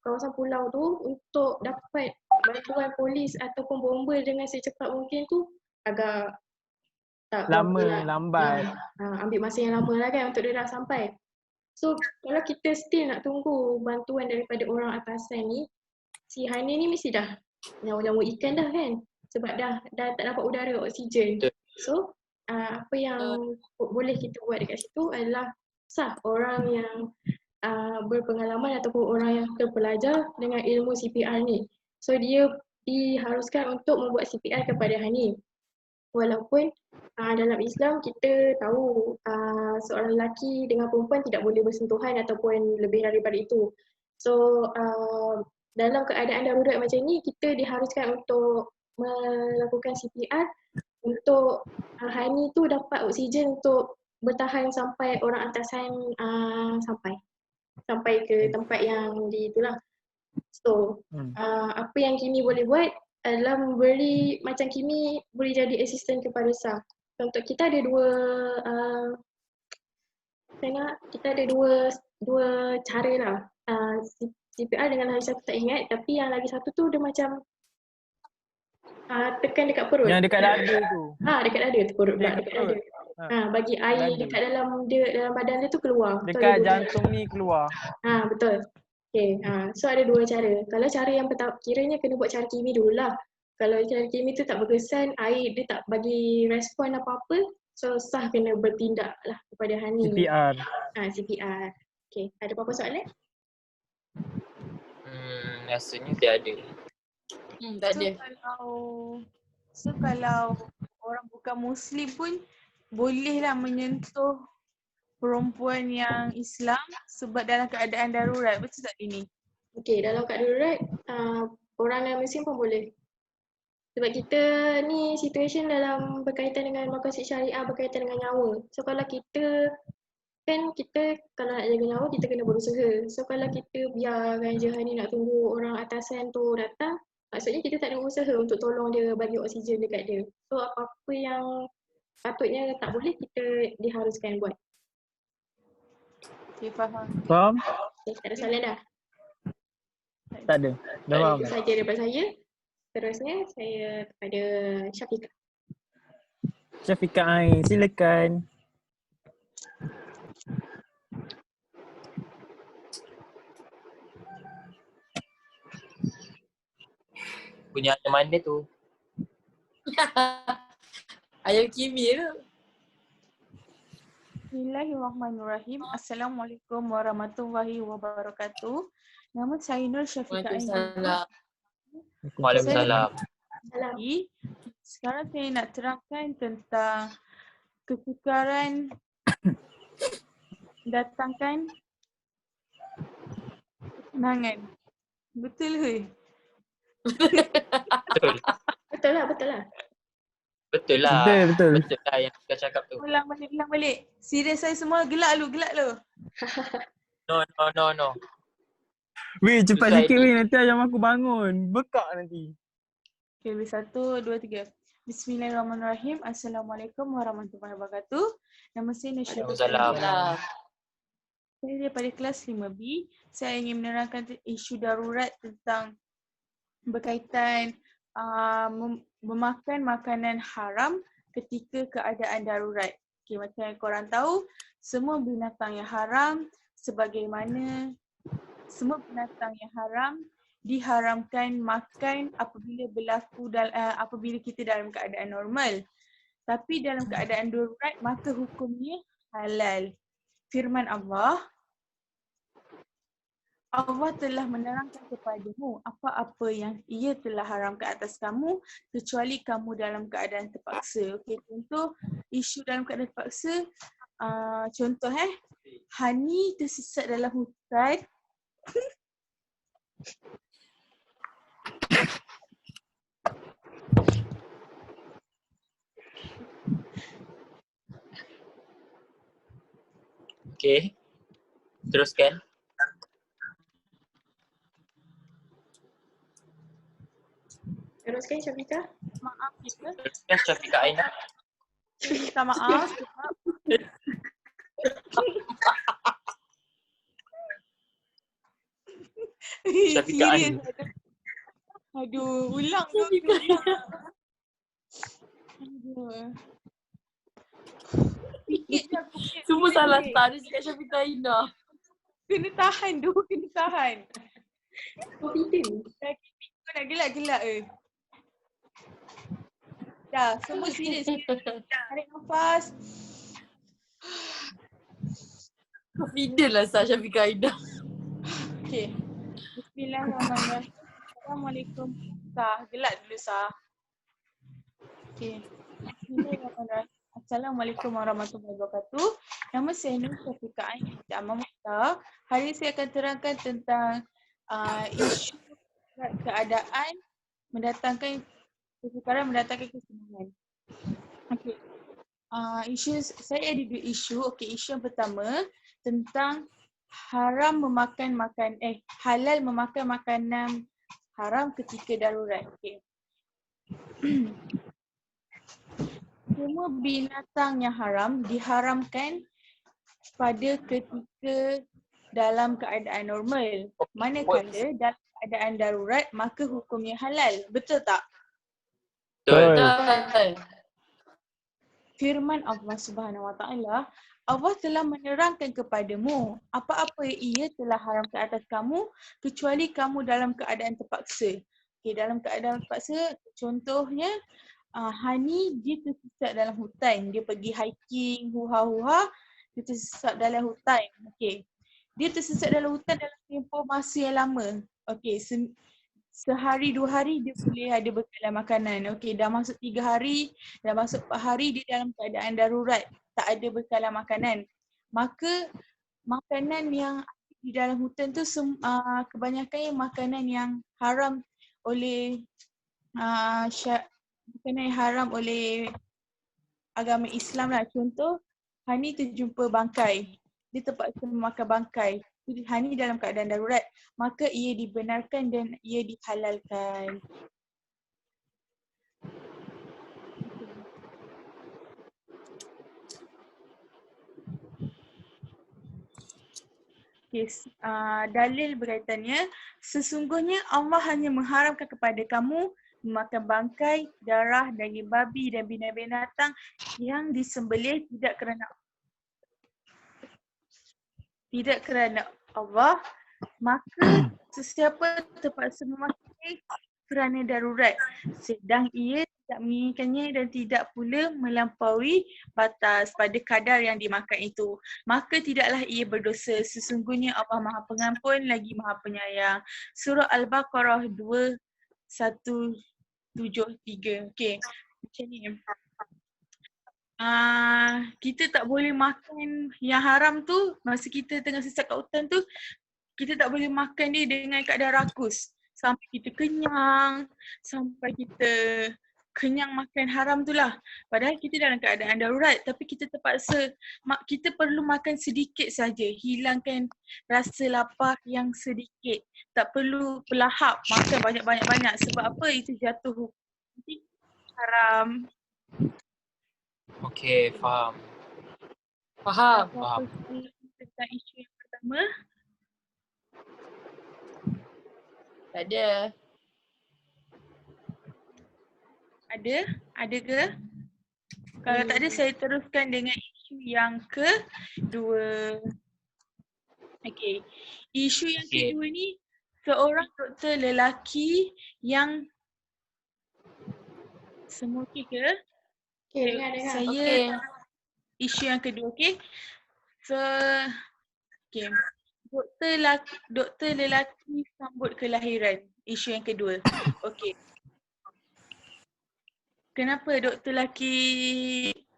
kawasan pulau tu untuk dapat bantuan polis ataupun bomba dengan secepat mungkin tu agak lambat. Ambil masa yang lama lah kan untuk dia dah sampai. So kalau kita still nak tunggu bantuan daripada orang atasan ni, si Hani ni mesti dah nyawa-nyawa ikan dah kan, sebab dah tak dapat udara, oksigen. So apa yang boleh kita buat dekat situ adalah Sah, orang yang berpengalaman ataupun orang yang terpelajar dengan ilmu CPR ni. So dia diharuskan untuk membuat CPR kepada Hani. Walaupun dalam Islam kita tahu seorang lelaki dengan perempuan tidak boleh bersentuhan ataupun lebih daripada itu. So dalam keadaan darurat macam ni, kita diharuskan untuk melakukan CPR untuk Hani tu dapat oksigen untuk bertahan sampai orang atasan sampai ke tempat yang itulah. So, apa yang Kimi boleh buat adalah memberi, macam Kimi boleh jadi asisten kepada SAR. Untuk kita ada kita ada dua cara lah. CPR dengan hari satu tak ingat, tapi yang lagi satu tu dia macam tekan dekat perut. Yang dekat dada tu. Dekat dada tu, perut pula, dekat dada. Bagi air Dada. dekat dalam badan dia tu keluar. Dekat jantung ni keluar. Betul. Okay, so ada dua cara. Kalau cara yang pertama, kiranya kena buat cara Kimi dulu lah. Kalau cara Kimi tu tak berkesan, air dia tak bagi respon apa-apa, so SAR kena bertindak lah kepada Hani. CPR. CPR. Okay, ada apa-apa soalan? Rasanya tak ada. Tak ada. So kalau orang bukan Muslim pun bolehlah menyentuh perempuan yang Islam sebab dalam keadaan darurat. Betul tak ini? Okey, dalam keadaan darurat, orang non-Muslim pun boleh. Sebab kita ni situation dalam berkaitan dengan maqasid syariah, berkaitan dengan nyawa. So kalau kita kalau nak jaga nyawa, kita kena berusaha. So kalau kita biarkan je ni nak tunggu orang atasan tu datang, maksudnya kita tak ada usaha untuk tolong dia, bagi oksigen dekat dia. So apa-apa yang patutnya tak boleh, kita diharuskan buat. Okay, faham. Faham? Okay, tak ada soalan dah? Tak ada. Dah faham. Itu saja daripada saya. Terusnya saya kepada Syafiqah. Syafiqah Ain, silakan. Punya ayam mana tu? Ayam Kimi tu. Bismillahirrahmanirrahim. Assalamualaikum warahmatullahi wabarakatuh. Nama saya Nur Syafiqah Ain. Waalaikumsalam. Sekarang saya nak terangkan tentang kesukaran datangkan kenangan. Betul ke? Betul. Betul lah. Betul lah. Betul. Betul lah yang kita cakap tu. Ulang balik. Serius saya semua gelak lu. No. Weh, cepat Susah sikit ini. weh, nanti ayam aku bangun. Bekak nanti. Okay, 1, 2, 3. Bismillahirrahmanirrahim. Assalamualaikum warahmatullahi wabarakatuh. Nama saya Nasya. Waalaikumsalam. Saya daripada kelas 5B. Saya ingin menerangkan isu darurat tentang berkaitan memakan makanan haram ketika keadaan darurat. Okay, macam yang korang tahu, semua binatang yang haram sebagaimana semua binatang yang haram diharamkan makan apabila apabila kita dalam keadaan normal. Tapi dalam keadaan darurat maka hukumnya halal. Firman Allah telah menerangkan kepadamu apa-apa yang ia telah haramkan atas kamu kecuali kamu dalam keadaan terpaksa. Okey, contoh isu dalam keadaan terpaksa, contoh Hani tersesat dalam hutan. Okay. Teruskan. Teruskan Syafiqah. Maaf kita Teruskan Syafiqah Ain. minta maaf sebab Syafiqah Ain. Aduh, ulang tu. Sikit je aku punya. Semua salah start. Dia cakap Syafiqah Aina. Kena tahan. Confident. Kau nak gelak-gelak ke? Dah, semua serius. Tarik nafas. Confident lah Sah Syafiqah Aina. Okay. Bismillahirrahmanirrahim. Assalamualaikum. Sah, gelak dulu Sah. Okay. Bismillahirrahmanirrahim. Assalamualaikum warahmatullahi wabarakatuh. Nama saya Nur Syafiqah Ain Jamal Mukhtar. Hari ini saya akan terangkan tentang isu keadaan mendatangkan kesenangan. Okey. Saya ada dua isu. Okey, isu yang pertama tentang halal memakan makanan haram ketika darurat. Okay. Semua binatang yang haram diharamkan pada ketika dalam keadaan normal. Manakala dalam keadaan darurat maka hukumnya halal. Betul tak? Betul. Betul. Firman Allah Subhanahu Wa Taala, Allah telah menerangkan kepadamu apa-apa ia telah haram ke atas kamu kecuali kamu dalam keadaan terpaksa. Okay, dalam keadaan terpaksa, contohnya Hani dia tersesat dalam hutan. Dia pergi hiking, huha-huha, dia tersesat dalam hutan. Okay. Dia tersesat dalam hutan dalam tempoh masa yang lama. Okay, sehari 2 hari dia boleh ada bekalan makanan. Okay, dah masuk 3 hari, dah masuk 4 hari dia dalam keadaan darurat. Tak ada bekalan makanan. Maka makanan yang di dalam hutan tu kebanyakan makanan yang haram oleh makanan yang haram oleh agama Islam lah. Contoh, Hani terjumpa bangkai. Dia terpaksa memakan bangkai. Hani dalam keadaan darurat. Maka ia dibenarkan dan ia dihalalkan. Yes. Dalil berkaitannya, sesungguhnya Allah hanya mengharamkan kepada kamu memakan bangkai, darah, daging babi dan binatang yang disembelih tidak kerana Allah, maka sesiapa terpaksa memakannya kerana darurat, sedang ia tidak menginginkannya dan tidak pula melampaui batas pada kadar yang dimakan itu, maka tidaklah ia berdosa. Sesungguhnya Allah Maha Pengampun lagi Maha Penyayang. Surah Al-Baqarah 2173. Okey, macam ni. Kita tak boleh makan yang haram tu masa kita tengah sesat kat hutan tu. Kita tak boleh makan dia dengan keadaan rakus. Sampai kita kenyang, makan haram tu lah. Padahal kita dalam keadaan darurat tapi kita terpaksa, kita perlu makan sedikit saja, hilangkan rasa lapar yang sedikit. Tak perlu pelahap makan banyak-banyak. Sebab apa? Itu jatuh hukum haram. Okey, faham. Faham. Faham. Tentang isu yang pertama. Tak ada. Ada ke? Kalau tak ada, saya teruskan dengan isu yang kedua. Okey. Isu yang kedua ni, seorang doktor lelaki yang semua okey ke? Okay, dengar. Saya isu yang kedua, okey. Okey. Doktor lelaki sambut kelahiran. Isu yang kedua. Okey. Kenapa doktor lelaki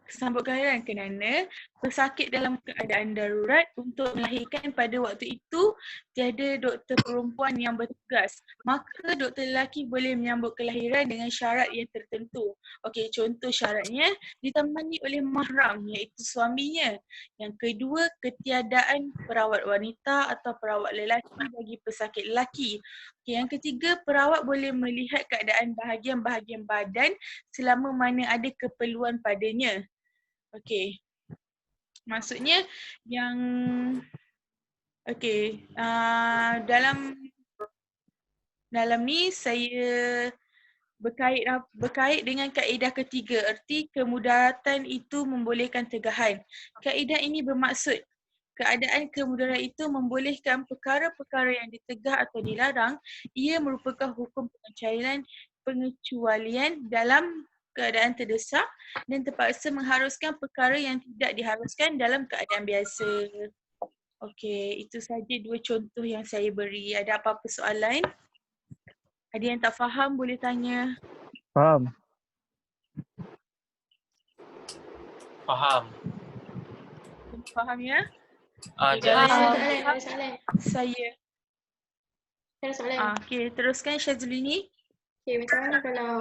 sambut kelahiran? Kerana pesakit dalam keadaan darurat untuk melahirkan pada waktu itu tiada doktor perempuan yang bertugas. Maka doktor lelaki boleh menyambut kelahiran dengan syarat yang tertentu. Okey, contoh syaratnya ditemani oleh mahram iaitu suaminya. Yang kedua, ketiadaan perawat wanita atau perawat lelaki bagi pesakit lelaki. Okey, yang ketiga, perawat boleh melihat keadaan bahagian-bahagian badan selama mana ada keperluan padanya. Okey. Maksudnya yang dalam ni saya berkait dengan kaedah ketiga, erti kemudaratan itu membolehkan tegahan. Kaedah ini bermaksud keadaan kemudaratan itu membolehkan perkara-perkara yang ditegah atau dilarang, ia merupakan hukum pengecualian dalam keadaan terdesak dan terpaksa mengharuskan perkara yang tidak diharuskan dalam keadaan biasa. Okey, itu saja 2 contoh yang saya beri. Ada apa-apa soalan? Ada yang tak faham boleh tanya. Faham. Faham. Faham ya? Ada soalan. Saya. Ada soalan. Okey, teruskan Syazlini. Okay, macam mana kalau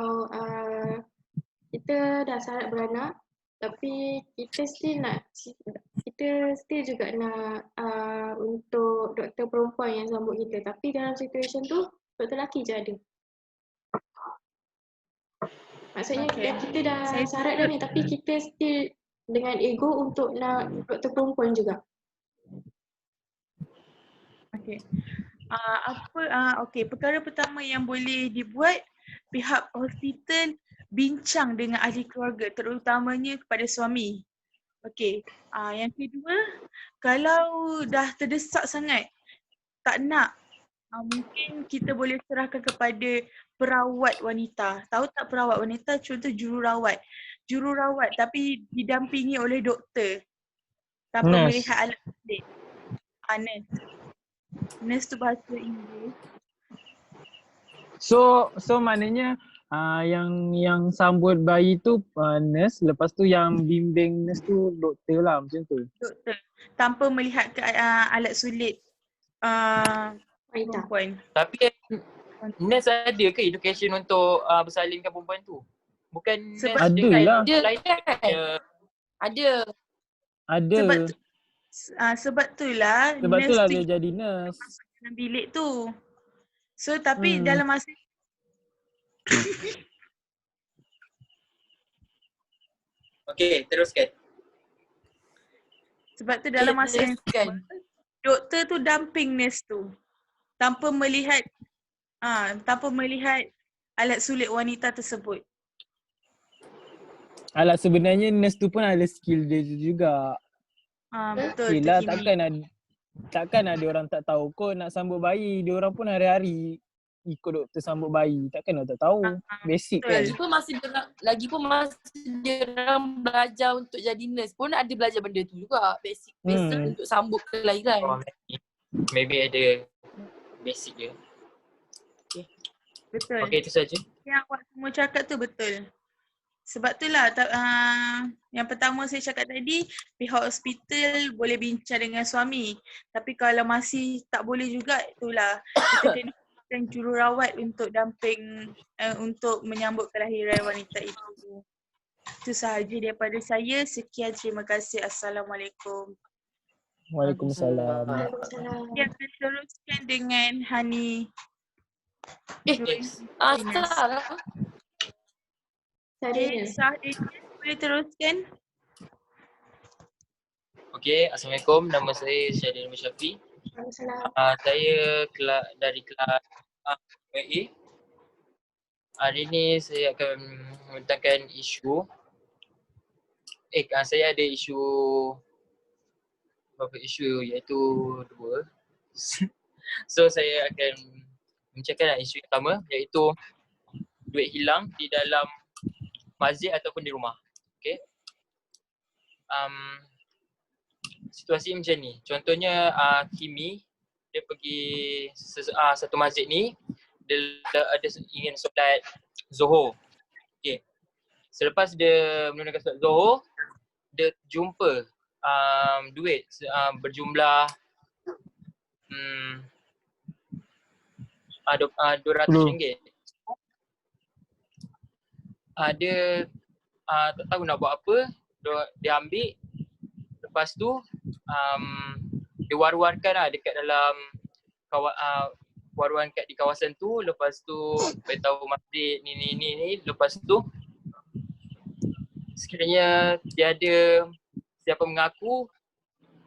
kita dah syarat beranak tapi kita still nak kita still juga nak untuk doktor perempuan yang sambut kita. Tapi dalam situasi tu, doktor lelaki je ada. Maksudnya kita dah syarat dah ni, tapi kita still dengan ego untuk nak doktor perempuan juga. Okay. Perkara pertama yang boleh dibuat, pihak hospital bincang dengan ahli keluarga, terutamanya kepada suami. Okey. Yang kedua, kalau dah terdesak sangat, tak nak, mungkin kita boleh serahkan kepada perawat wanita. Tahu tak perawat wanita? Contoh jururawat. Jururawat tapi didampingi oleh doktor tanpa Nurse. melihat alat medis. Nurse. Nurse tu bahasa Inggeris. So maknanya yang sambut bayi tu nurse, lepas tu yang bimbing nurse tu doktor lah, macam tu. Doktor. Tanpa melihat ke alat sulit Wanita. perempuan. Tapi nurse ada ke education untuk bersalinkan perempuan tu? Bukan Sebab nurse ada dengan lah. lain Ada. Ada. Sebab itulah Sebab nurse tu lah tu dia jadi nurse. dalam bilik tu. So tapi dalam masa Okey, teruskan. sebab tu dalam masa yang sama, doktor tu damping nurse tu tanpa melihat alat sulit wanita tersebut. Alah sebenarnya nurse tu pun ada skill dia juga. Betul. Yelah Terkini. takkan ada orang tak tahu kot nak sambut bayi. Dia orang pun hari-hari ikut doktor sambut bayi. Takkan orang tak tahu. Basic betul. kan. Lagipun masih dia orang belajar untuk jadi nurse pun ada belajar benda tu juga. Basic untuk sambut kelahiran. Maybe ada basic je. Betul. Okey, itu saja. Yang awak semua cakap tu betul. Sebab itulah yang pertama saya cakap tadi, pihak hospital boleh bincang dengan suami. Tapi kalau masih tak boleh juga, itulah kita kena gunakan jururawat untuk damping untuk menyambut kelahiran wanita itu. Itu sahaja daripada saya. Sekian, terima kasih. Assalamualaikum. Waalaikumsalam. Yang kita teruskan dengan Hani. Sarah. Boleh teruskan? Okey, Assalamualaikum. Nama saya Syahidin Syafi. Saya dari kelas UAE. Hari ini saya akan membentangkan isu. Saya ada beberapa isu iaitu 2. So saya akan membincangkan isu yang pertama iaitu duit hilang di dalam masjid ataupun di rumah. Okey. Situasi macam ni. Contohnya Kimi dia pergi satu masjid ni, dia ada ingin solat Zuhur. Okey. Selepas dia menunaikan solat Zuhur, dia jumpa duit berjumlah RM200. Dia tak tahu nak buat apa, dia ambil. Lepas tu dia war-warkan lah dekat dalam war-warkan di kawasan tu. Lepas tu beritahu masjid ni. Lepas tu sekiranya dia ada siapa mengaku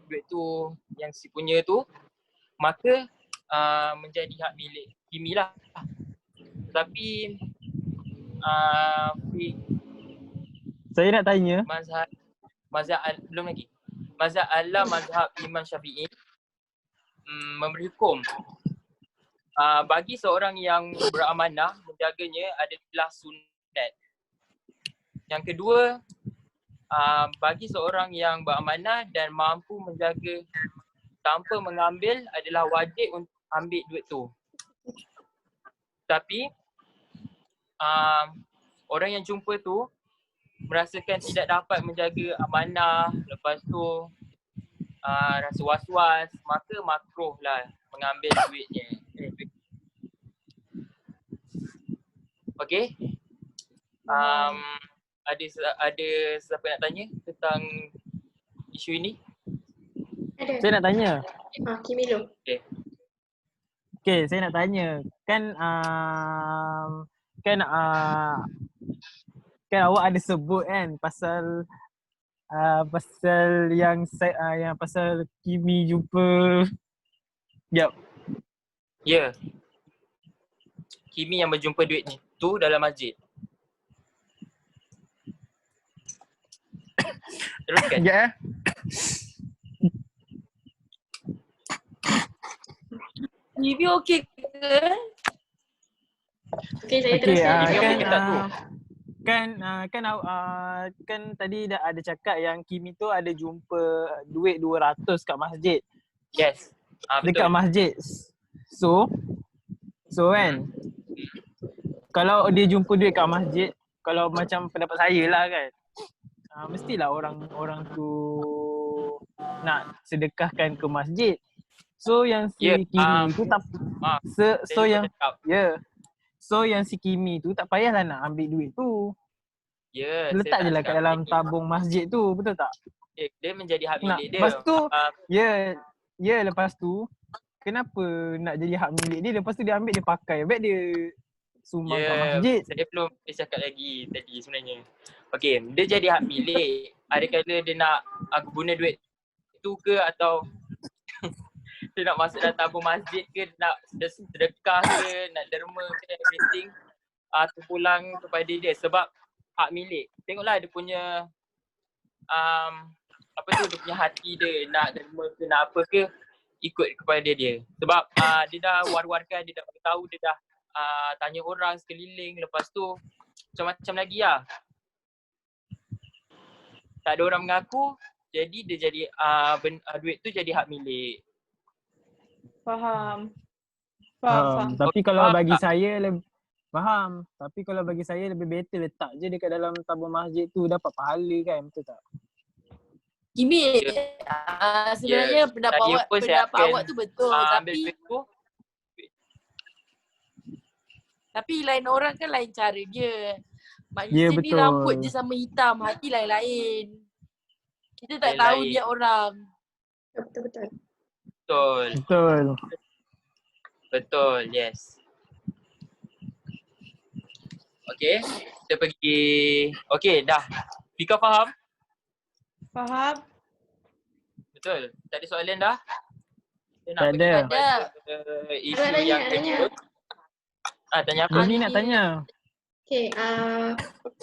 duit tu yang si punya tu, maka menjadi hak milik Kimi lah. Tapi Saya nak tanya. Mazhab belum lagi. Mazhab Imam Syafi'i memberi hukum bagi seorang yang beramanah menjaganya adalah sunat. Yang kedua, bagi seorang yang beramanah dan mampu menjaga tanpa mengambil adalah wajib untuk ambil duit tu. Tapi orang yang jumpa tu merasakan tidak dapat menjaga amanah, lepas tu rasa was-was, maka makruh lah mengambil duitnya. Okey. Ada siapa nak tanya tentang isu ini? Ada. Saya nak tanya. Kimi dulu. Okay, saya nak tanya. Kan kan awak ada sebut kan pasal yang yang pasal Kimi jumpa. Yap. Ya. Kimi yang berjumpa duit tu dalam masjid. Teruskan. Ya. Review okey ke? Okay, saya Okay, teruskan. Kimi okey ke tak tu? kan tadi dah ada cakap yang Kimi tu ada jumpa duit 200 kat masjid. Yes. Betul. Dekat masjid. So kan, kalau dia jumpa duit kat masjid, kalau macam pendapat saya lah kan, mestilah orang tu nak sedekahkan ke masjid. So yang si Kimi tu tak So yang si Kimi tu tak payahlah nak ambil duit tu. Ya, Letak je lah kat dalam tabung masjid tu, betul tak? Dia menjadi hak milik dia. Lepas tu, lepas tu kenapa nak jadi hak milik dia? Lepas tu dia ambil, dia pakai. Baik dia sumbang kat masjid. Saya belum cakap lagi tadi sebenarnya. Okey, dia jadi hak milik. Adakala dia nak guna duit tu ke, atau dia nak masuk dalam tabung masjid ke, nak sedekah ke, nak derma ke, everything terpulang kepada dia sebab hak milik. Tengoklah dia punya dia punya hati dia nak derma ke, nak apa ke, ikut kepada dia. Sebab dia dah war-warkan, dia dah tahu, dia dah tanya orang sekeliling, lepas tu macam-macam lagi lah. Tak ada orang mengaku, jadi dia jadi duit tu jadi hak milik. Faham. Tapi kalau bagi saya faham. Tapi kalau bagi saya lebih better letak je dekat dalam tabung masjid tu, dapat pahala kan, betul tak? Kimi, sebenarnya pendapat awak tu betul, tapi lain orang kan lain cara dia. Manusia ni rambut je sama hitam, hati lain-lain. Kita tak tahu dia orang. Betul, yes. Okay, kita pergi. Okay, dah. Fika faham? Faham. Betul. Tak ada soalan dah? Tak ada. Isu yang kedua. Tanya apa? Mami nak tanya. Okay,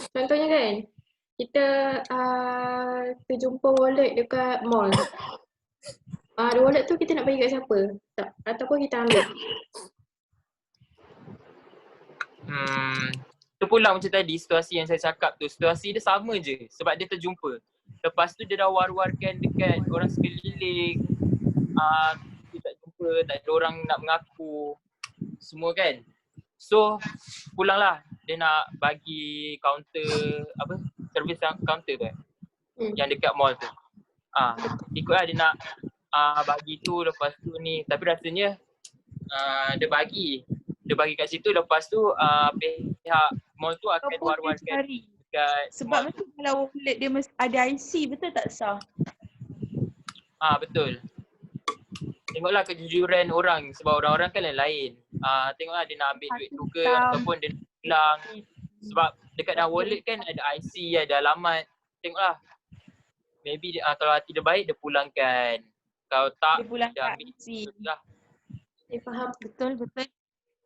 contohnya kan, kita terjumpa wallet dekat mall. Wallet tu kita nak bagi kat siapa? Tak, ataupun kita ambil? Tu pula macam tadi, situasi yang saya cakap tu, situasi dia sama je sebab dia terjumpa. Lepas tu dia dah war-warkan dekat orang sekeliling, dia tak jumpa, tak ada orang nak mengaku, semua kan. So pulanglah dia nak bagi counter, servis counter tu yang dekat mall tu. Ikutlah dia nak bagi tu, lepas tu ni, tapi rasanya dia bagi kat situ, lepas tu pihak mall tu akan war-warkan dekat sebab macam kalau wallet dia ada IC, betul tak sah? Betul. Tengoklah kejujuran orang sebab orang-orang kan lain-lain. Tengoklah dia nak ambil duit tu ke ataupun dia hilang. Sebab dekat dalam wallet kan ada IC, ada alamat. Tengoklah. Maybe kalau hati dia baik, dia pulangkan. Kalau tak, dia ambil IC. Saya faham. Betul.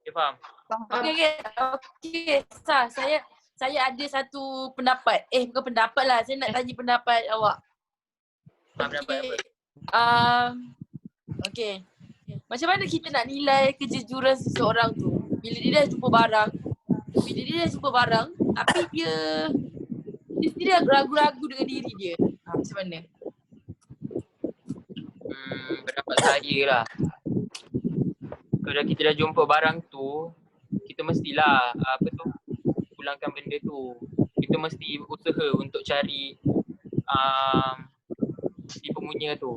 Dia faham? Okey. Saya ada satu pendapat. Bukan pendapat lah. Saya nak tanya pendapat awak. Pendapat apa? Okey. Macam mana kita nak nilai kejujuran seseorang tu? Bila dia dah jumpa barang, tapi dia sendiri ragu-ragu dengan diri dia. Macam mana? Pendapat saya lah. Kalau kita dah jumpa barang tu, kita mestilah pulangkan benda tu. Kita mesti usaha untuk cari si pemunya tu.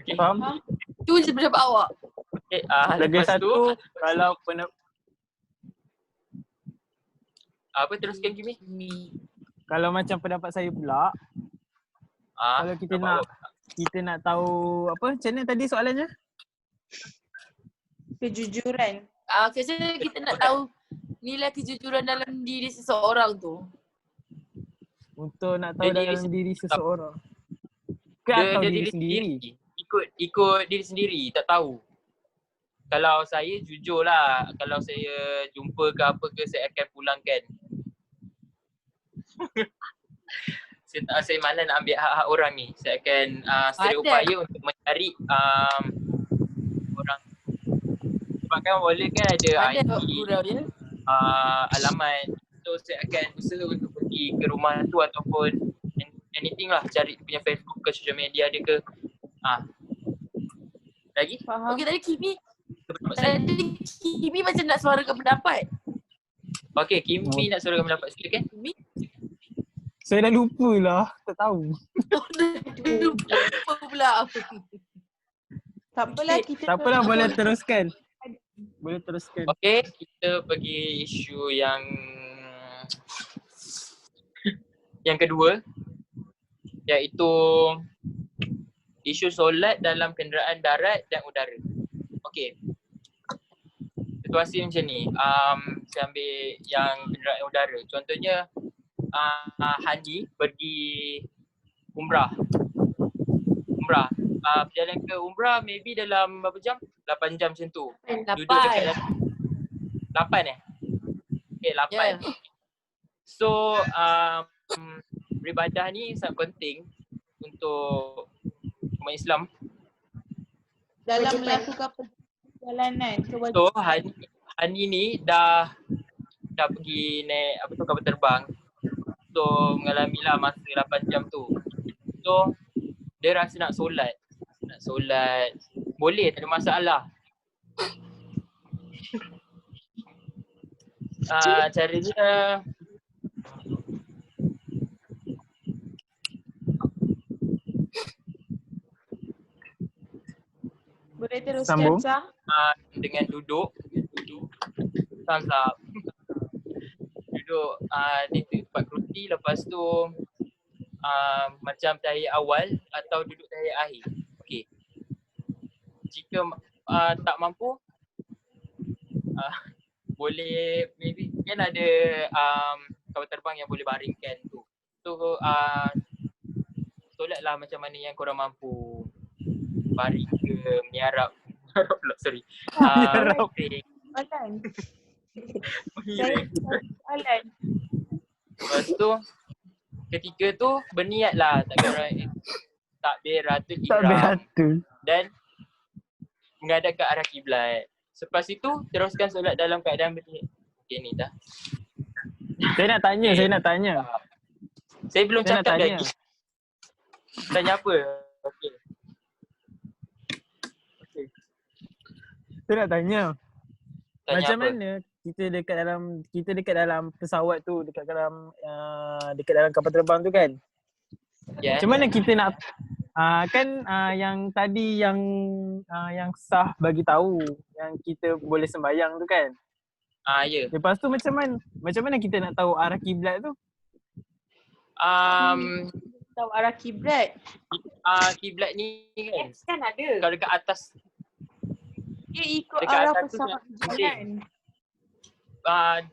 Okay. Faham? Tu je pendapat awak. Okay, lagi satu, kalau teruskan Kimi? Kalau macam pendapat saya pula, Kalau kita nak tahu apa? Macam mana tadi soalannya? Kejujuran. Biasanya kita nak tahu nilai kejujuran dalam diri seseorang tu. Untuk nak tahu dalam diri seseorang. Ke Dia atau diri diri sendiri? Ikut diri sendiri, tak tahu. Kalau saya jujur lah, kalau saya jumpa ke apa ke, saya akan pulangkan. Saya malas nak ambil hak-hak orang ni. Saya akan secara upaya untuk mencari orang. Sebab kan boleh kan ada ID, alamat. So saya akan usaha untuk pergi ke rumah tu ataupun anything lah, cari punya Facebook ke social media dia ke. Lagi? Faham. Okey, tadi Kimi macam nak suarakan pendapat. Okey, Kimi nak suarakan pendapat, silakan. Kimi? Saya dah lupa lah, tak tahu. Lupa pula. Tak apalah kita. Tak apalah, boleh teruskan. Boleh teruskan. Okey, kita pergi isu yang kedua, iaitu isu solat dalam kenderaan darat dan udara. Okey. Situasi macam ni. Saya ambil yang kenderaan udara. Contohnya Hani pergi umrah. Perjalanan ke umrah maybe dalam berapa jam? 8 jam macam tu. 8. Duduk dekat 8 Okay, 8. Yeah. So beribadah ni sangat penting untuk umat Islam. Dalam melakukan perjalanan kewajipan. So Hani ni dah pergi naik kapal terbang. So mengalami lah masa 8 jam tu. So dia rasa nak solat. Boleh, tak ada masalah. Cara dia Boleh teruskan, Sambung. Sah? dengan duduk. Sangkap. Duduk di tempat kerusi, lepas tu macam tahiyat awal atau duduk tahiyat akhir. Okey. Jika tak mampu, boleh maybe kan ada kapal terbang yang boleh baringkan tu. So solatlah macam mana yang korang mampu. Baring ke menyiarap. Sorry. Menyiarap. Soalan. Saya soalan. Lepas tu ketika tu berniatlah takbiratul ihram dan menghadap ke arah kiblat. Selepas itu teruskan solat dalam keadaan berdiri. Okey ni dah. Saya nak tanya. Saya belum Saya nak cakap tanya. lagi. Tanya apa? Okey. Saya nak tanya. Macam apa? mana kita dekat dalam pesawat tu, dekat dalam kapal terbang tu kan? Yeah. Macam mana kita nak yang tadi yang Sah bagi tahu yang kita boleh sembahyang tu kan? Ya. Lepas tu macam mana kita nak tahu arah kiblat tu? Tahu arah kiblat. Kiblat ni kan Kan ada. kalau dekat atas Dia ikut Dekat arah atas tu pesawat kan. jalan.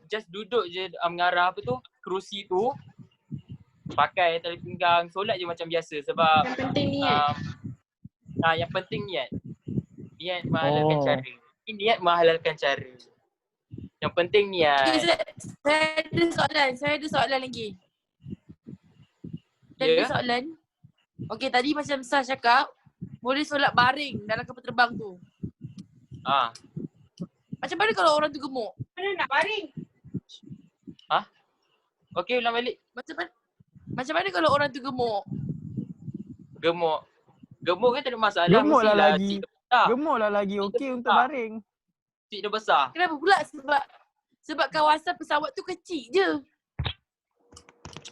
just duduk je mengarah kerusi tu, pakai tali pinggang, solat je macam biasa sebab Yang penting niat. yang penting niat menghalalkan cara. Ini niat menghalalkan cara. Yang penting niat. Saya ada soalan lagi. Saya ada soalan. Okey, tadi macam Sah cakap boleh solat baring dalam kapal terbang tu. Macam mana kalau orang tu gemuk? Mana nak baring? Okey, ulang balik. Macam mana kalau orang tu gemuk? Gemuk kan tak ada masalah. Gemuk lah Mestilah lagi. seat dia besar. Gemuk lah lagi okey untuk baring. Seat dia besar. Kenapa pula? Sebab kawasan pesawat tu kecil je.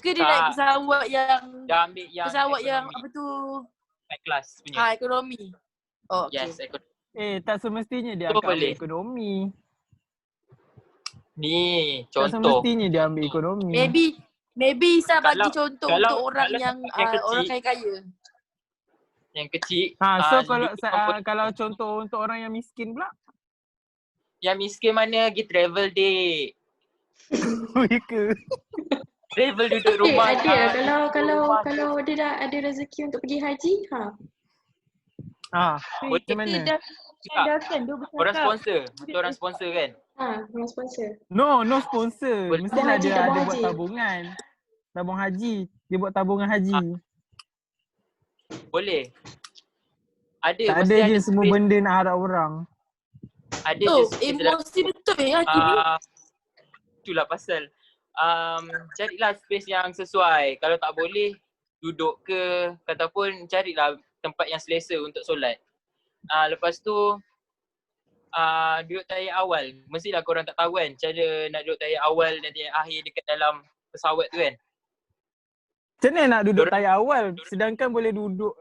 Ke dia naik pesawat yang Dia ambil yang apa tu? high class punya. Ekonomi. Oh, okey. Yes, ekonomi. Tak semestinya dia Tu akan ambil boleh. ekonomi. Ni Tak contoh. semestinya dia ambil ekonomi. Maybe Maybe Isa bagi Kalau- contoh kalau- untuk orang kalau yang tempat yang kecil. orang kaya-kaya. Yang kecil. So duduk kalau contoh untuk orang yang miskin pula. yang miskin mana pergi travel dek. Ya ke? Travel duduk rumah. Ada kalau dia dah ada rezeki untuk pergi haji, Macam mana? Dah kan, dia bercakap. Orang sponsor. Betul orang sponsor kan? orang sponsor. No sponsor. Boleh. Mestilah dia Tabung ada haji. buat tabungan. Tabung haji. Dia buat tabungan haji. Boleh. Ada. Tak mesti ada je semua space. benda nak harap orang. Ada je Oh, space dalam emosi betul ya Kimi. itulah pasal carilah space yang sesuai. Kalau tak boleh duduk ke ataupun carilah tempat yang selesa untuk solat. Lepas tu duduk tahiyat awal. Mestilah korang tak tahu kan cara nak duduk tahiyat awal dan tahiyat akhir dekat dalam pesawat tu kan. Macam mana nak duduk tahiyat awal sedangkan boleh duduk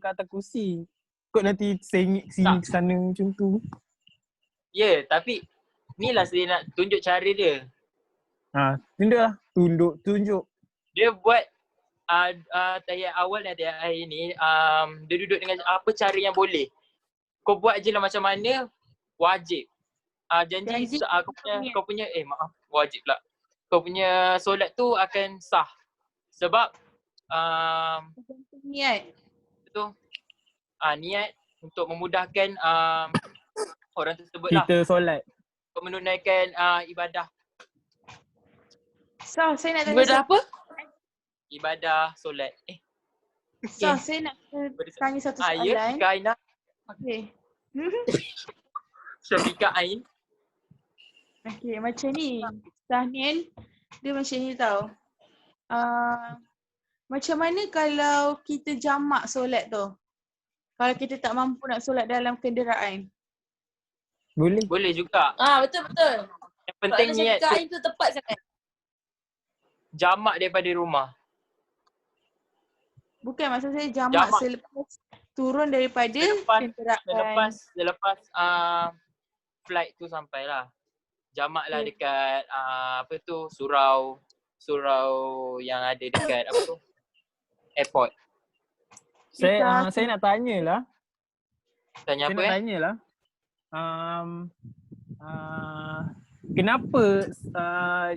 kat atas kursi. Kau nanti sengit sini ke sana macam tu. Ya, tapi ni lah saya nak tunjuk cara dia. Tunjuk. Dia buat tahiyat awal dan tahiyat akhir ni dia duduk dengan apa cara yang boleh. Kau buat je lah macam mana, wajib. Janji kau punya wajib pula. Kau punya solat tu akan sah. Sebab Niat. tu niat untuk memudahkan orang tersebut lah Kita solat. untuk menunaikan ibadah. So, saya nak tanya Ibadah apa? Ibadah solat. So, saya nak tanya satu Ya, soalan. Fika Aina. Okay. Syafika Ain. Okay, macam ni. Tahnian, dia macam ni tau. Macam mana kalau kita jamak solat tu? Kalau kita tak mampu nak solat dalam kenderaan. Boleh. Boleh juga. Betul. Yang penting niat tu Itu tepat sangat. jamak daripada rumah. Bukan, maksud saya jamak selepas turun daripada kenderaan. Selepas flight tu sampailah. Jamak lah dekat surau yang ada dekat airport. Saya nak tanyalah. Tanya apa tanyalah. Kenapa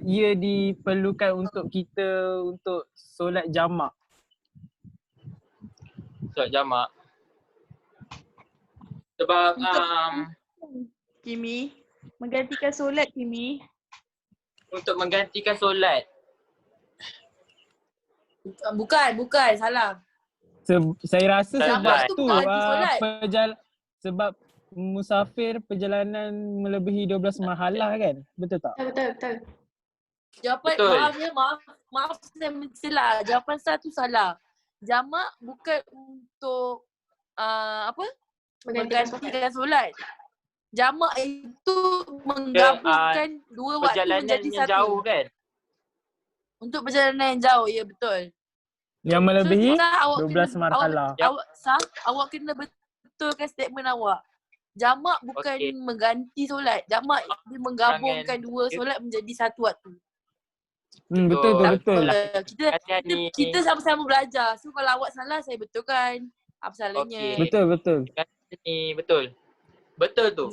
ia diperlukan untuk kita untuk solat jamak? Solat jamak. Sebab Kimi, menggantikan solat Kimi. untuk menggantikan solat. Bukan, salah. Saya rasa sebab Jamak tu tu bukan ganti solat. sebab musafir perjalanan melebihi 12 mahalah kan? Betul tak? Betul. Jawapan Betul. maaf saya mencelah. Jawapan saya tu salah. Jamak bukan untuk menggantikan solat. Jamak itu menggabungkan dua waktu Perjalanan menjadi yang satu. jauh kan? Untuk perjalanan yang jauh, ya betul. Yang melebihi So, awak 12 marhalah. Awak kena betulkan statement awak. Jamak bukan mengganti solat. Jamak dia menggabungkan dua solat menjadi satu waktu. Betul. Kita sama-sama belajar. So kalau awak salah, saya betulkan. Apa salahnya? Betul. Ni betul. Betul tu.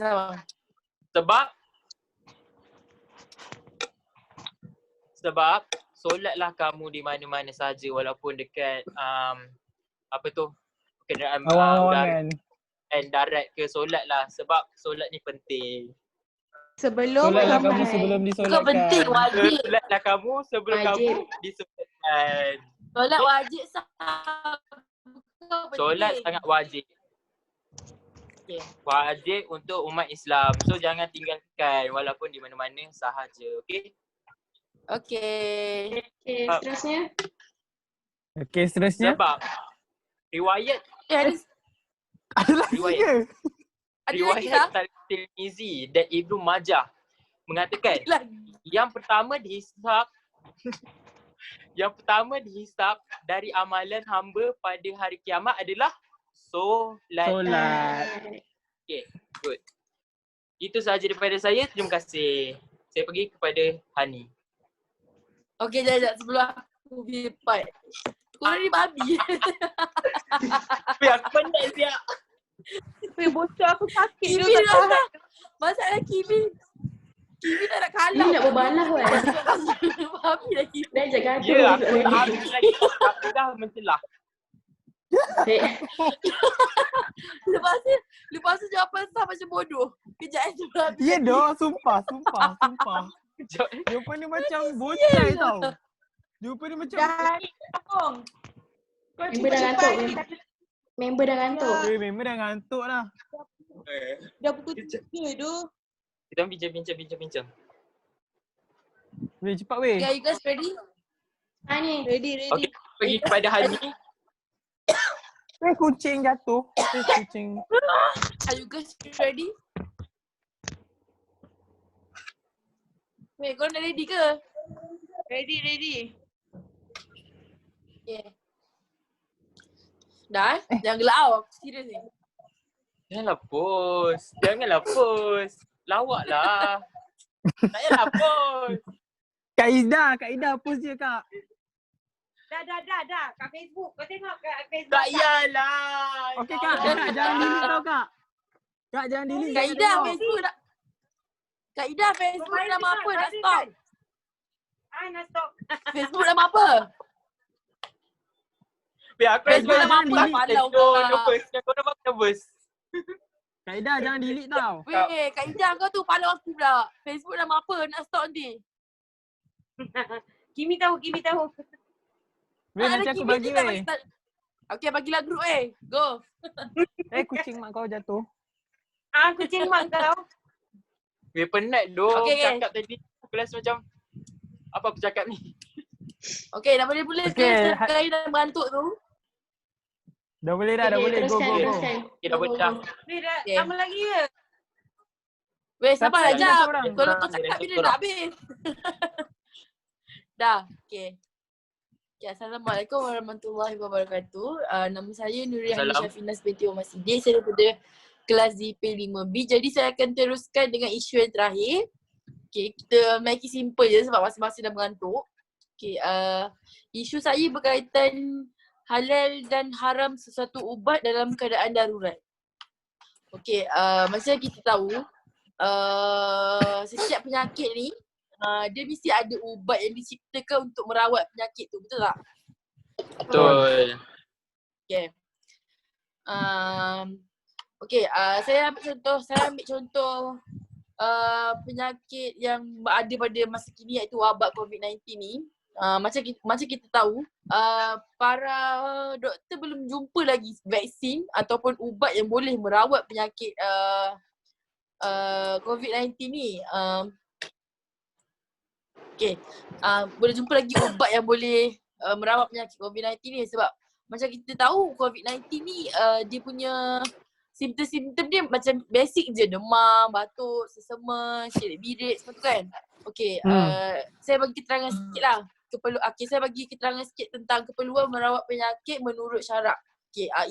Sebab solatlah kamu di mana-mana saja walaupun dekat kenderaan Awang-awangan. dan darat ke, solatlah sebab solat ni penting. Solatlah kamu sebelum disolatkan. Bukan penting, wajib. Solatlah kamu sebelum kamu disolatkan. Solat wajib Solat sangat wajib. Okay. Wajib untuk umat Islam. So jangan tinggalkan walaupun di mana-mana sahaja. Okey? Okay. Okay, seterusnya. Sebab riwayat Ada lagi ke? riwayat Tirmizi dan Ibnu Majah mengatakan yang pertama dihisap dari amalan hamba pada hari kiamat adalah solat. Okay, good. Itu sahaja daripada saya. Terima kasih. Saya pergi kepada Hani. Okay, sekejap. Movie part. Korang ni babi. Weh, aku penat siap. Weh, bocor aku sakit Kimi tu. dah. Masalah Kimi. Kimi dah nak kalah. Ni nak berbalah kan. Babi dah Kimi. Dah je gaduh. Ya, aku habis lagi. Aku dah mencelah. Lepas tu jawapan sah macam bodoh. Kejap je babi. Ya dah, sumpah. Kejap. Jawapan ni macam bocai tau. Jawapan ni macam Dah tanggung. Kau Member dah ngantuk. Member dah ngantuk. memang dah ngantuk dah. Dah pukul 3 tu. Kita bincang. Weh, cepat weh. Okay, are you guys ready? Ni. Ready. Okey, pergi kepada Hani. Weh, kucing jatuh. Weh, kucing. Are you guys ready? Weh, korang dah ready ke? Ready. Okay. Dah Jangan gelak tau. Aku serius ni. Janganlah post. Lawak lah. Tak payahlah post. Kak Ida post je kak. Dah. Kat Facebook. Kau tengok kat Facebook. Tak payahlah. Okey kak, jangan delete tau kak. Kak jangan delete. Kak Ida Facebook dah. Kak Ida Facebook nama apa? Nak stop. Nak stop. Facebook nama apa? Weh, aku Facebook dah nama apa? Palau kau. Kau dah nervous. Kak Ida jangan delete tau. Weh, Kak Ida kau tu palau aku pula. Facebook nama apa? Nak stop nanti. Kimi tahu. Weh, nanti aku bagi weh. Okay, bagilah grup Go. Kucing mak kau jatuh. Kucing mak kau. Weh, penat doh. Okey, Cakap tadi. Aku rasa macam apa aku cakap ni. Okay, dah boleh ke? Kak Ida mengantuk tu. Dah boleh dah boleh. Go. Teruskan. Okay, dah boleh dah. Weh, dah Okay. lama lagi ke? Weh, sabar Siapa sekejap. orang? Kalau kau cakap bila dah habis. Dah, okay. Okay, Assalamualaikum warahmatullahi wabarakatuh. Nama saya Nurihani Salam. Syafinas binti Omar Siddiq. Saya daripada kelas ZP5B. Jadi saya akan teruskan dengan isu yang terakhir. Okay, kita make it simple je sebab masing-masing dah mengantuk. Okay, isu saya berkaitan halal dan haram sesuatu ubat dalam keadaan darurat. Okay, macam kita tahu, setiap penyakit ni, dia mesti ada ubat yang diciptakan untuk merawat penyakit tu, betul tak? Betul. Okay. Saya ambil contoh penyakit yang ada pada masa kini iaitu wabak COVID-19 ni. Macam kita tahu, para doktor belum jumpa lagi vaksin ataupun ubat yang boleh merawat penyakit COVID-19 ni. Boleh jumpa lagi ubat yang boleh merawat penyakit COVID-19 ni sebab macam kita tahu COVID-19 ni dia punya simptom-simptom dia macam basic je, demam, batuk, sesama, syirik birit semua tu kan. Saya bagi keterangan sikit lah. Saya bagi keterangan sikit tentang keperluan merawat penyakit menurut syarak.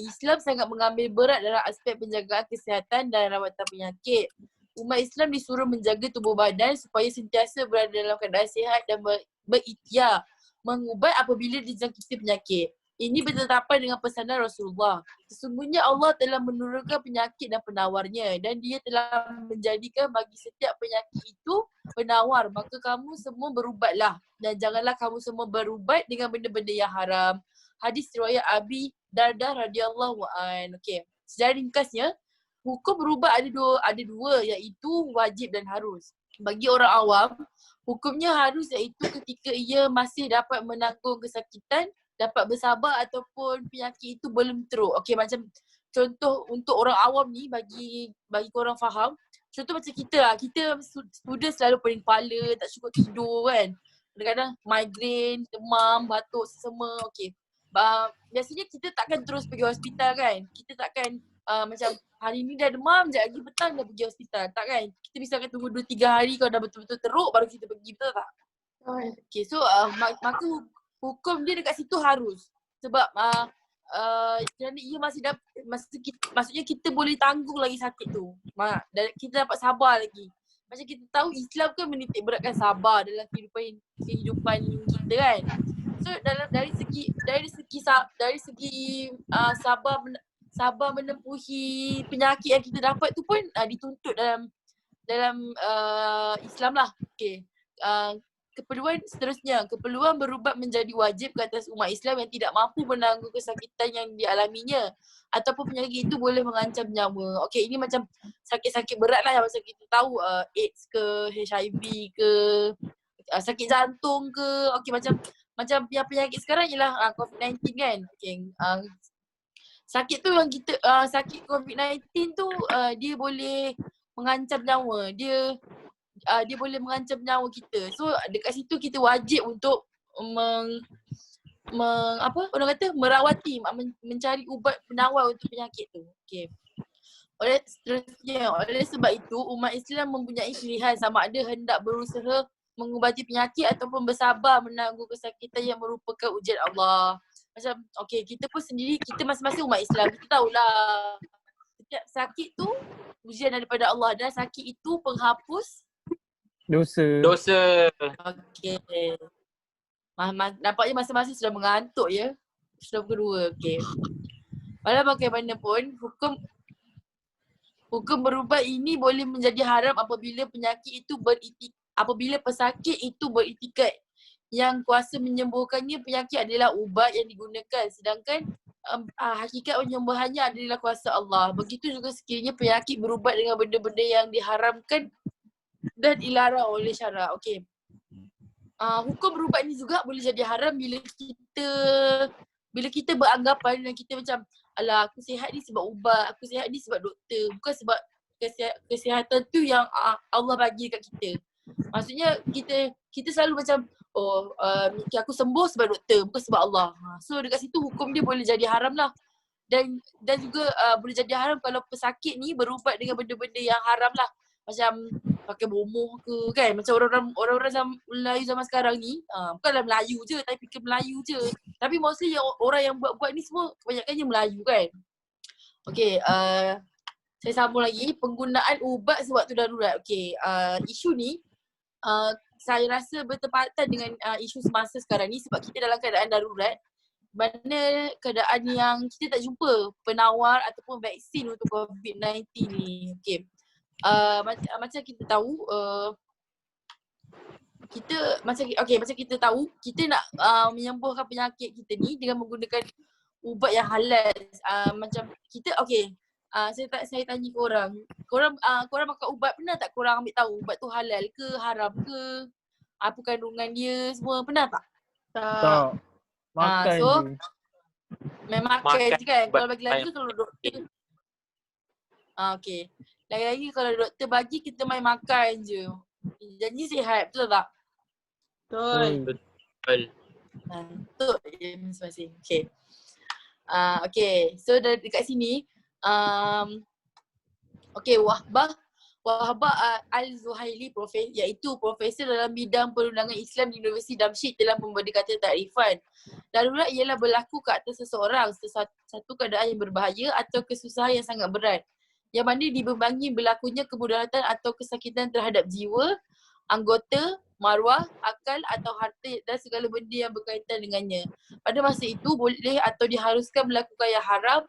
Islam sangat mengambil berat dalam aspek penjagaan kesihatan dan rawatan penyakit. Umat Islam disuruh menjaga tubuh badan supaya sentiasa berada dalam keadaan sihat dan berikhtiar mengubat apabila dijangkiti penyakit. Ini bertetapan dengan pesanan Rasulullah. Sesungguhnya Allah telah menurunkan penyakit dan penawarnya dan dia telah menjadikan bagi setiap penyakit itu penawar. Maka kamu semua berubatlah dan janganlah kamu semua berubat dengan benda-benda yang haram. Hadis riwayat Abi Dardah radhiyallahu an. Secara ringkasnya, hukum berubat ada dua iaitu wajib dan harus. Bagi orang awam, hukumnya harus iaitu ketika ia masih dapat menanggung kesakitan, dapat bersabar ataupun penyakit itu belum teruk. Macam contoh untuk orang awam ni bagi korang faham. Contoh macam kita lah. Kita student selalu pening kepala, tak cukup tidur kan. Kadang-kadang migraine, demam, batuk, sesama. Biasanya kita takkan terus pergi hospital kan. Kita takkan macam hari ni dah demam, sekejap lagi petang dah pergi hospital. Tak kan? Kita bisa akan tunggu 2-3 hari kalau dah betul-betul teruk baru kita pergi, betul tak? So maka hukum dia dekat situ harus. Sebab kerana ia masih maksudnya kita boleh tanggung lagi sakit tu. Kita dapat sabar lagi. Macam kita tahu Islam kan menitik beratkan sabar dalam kehidupan kita kan. So dari segi sabar menempuhi penyakit yang kita dapat tu pun dituntut dalam Islam lah. Okey. Keperluan seterusnya, keperluan berubat menjadi wajib ke atas umat Islam yang tidak mampu menanggung kesakitan yang dialaminya ataupun penyakit itu boleh mengancam nyawa. Okey, ini macam sakit-sakit berat lah yang macam kita tahu AIDS ke, HIV ke, sakit jantung ke. Okey, macam yang penyakit sekarang ialah COVID-19 kan. Okey. Sakit tu yang kita sakit COVID-19 tu dia boleh mengancam nyawa. Dia boleh mengancam nyawa kita. So dekat situ kita wajib untuk orang kata merawati, mencari ubat penawar untuk penyakit tu. Okey. Oleh sebab itu umat Islam mempunyai pilihan sama ada hendak berusaha mengubati penyakit ataupun bersabar menanggung kesakitan yang merupakan ujian Allah. Macam kita pun sendiri, kita masing-masing umat Islam, kita tahulah setiap sakit tu ujian daripada Allah dan sakit itu penghapus Dosa. Okey. Nampaknya masing-masing sudah mengantuk ya. Sudah kedua. Okey. Walau bagaimanapun hukum berubat ini boleh menjadi haram apabila apabila pesakit itu beritikat yang kuasa menyembuhkannya penyakit adalah ubat yang digunakan, sedangkan hakikat penyembuhannya adalah kuasa Allah. Begitu juga sekiranya penyakit berubat dengan benda-benda yang diharamkan dan dilarang oleh syarak. Okey. Hukum berubat ni juga boleh jadi haram bila kita beranggapan dan kita macam alah aku sihat ni sebab ubat, aku sihat ni sebab doktor, bukan sebab kesihatan tu yang Allah bagi kat kita. Maksudnya kita selalu macam aku sembuh sebab doktor, bukan sebab Allah. So dekat situ hukum dia boleh jadi haram lah. Dan juga boleh jadi haram kalau pesakit ni berubat dengan benda-benda yang haram lah. Macam pakai bomoh ke kan. Macam orang-orang Melayu zaman sekarang ni, bukanlah Melayu je tapi fikir Melayu je. Tapi mostly orang yang buat ni semua kebanyakannya Melayu kan. Okay, saya sambung lagi. Penggunaan ubat sewaktu darurat. Okay, isu ni saya rasa bertepatan dengan isu semasa sekarang ni sebab kita dalam keadaan darurat, mana keadaan yang kita tak jumpa penawar ataupun vaksin untuk COVID-19 ni. Okay. Macam kita tahu macam kita tahu kita nak menyembuhkan penyakit kita ni dengan menggunakan ubat yang halal. Macam kita saya tanya korang makan ubat, pernah tak korang ambil tahu ubat tu halal ke haram ke, apa kandungan dia semua, pernah tak? Tak. Makan So je. memang makan je kan. Kalau bagi lagi Makan. kalau doktor okay. Lagi-lagi kalau doktor bagi kita main makan je. Janji sihat, betul tak? Betul. Betul. Tu masing-masing. Okay. Okay. So dekat sini Wahbah Al-Zuhaili iaitu profesor dalam bidang perundangan Islam di Universiti Damsyik telah memberi kata takrifan. Darurat ialah berlaku ke atas seseorang satu keadaan yang berbahaya atau kesusahan yang sangat berat, yang mana dibimbangi berlakunya kemudaratan atau kesakitan terhadap jiwa, anggota, maruah, akal atau harta dan segala benda yang berkaitan dengannya. Pada masa itu boleh atau diharuskan melakukan yang haram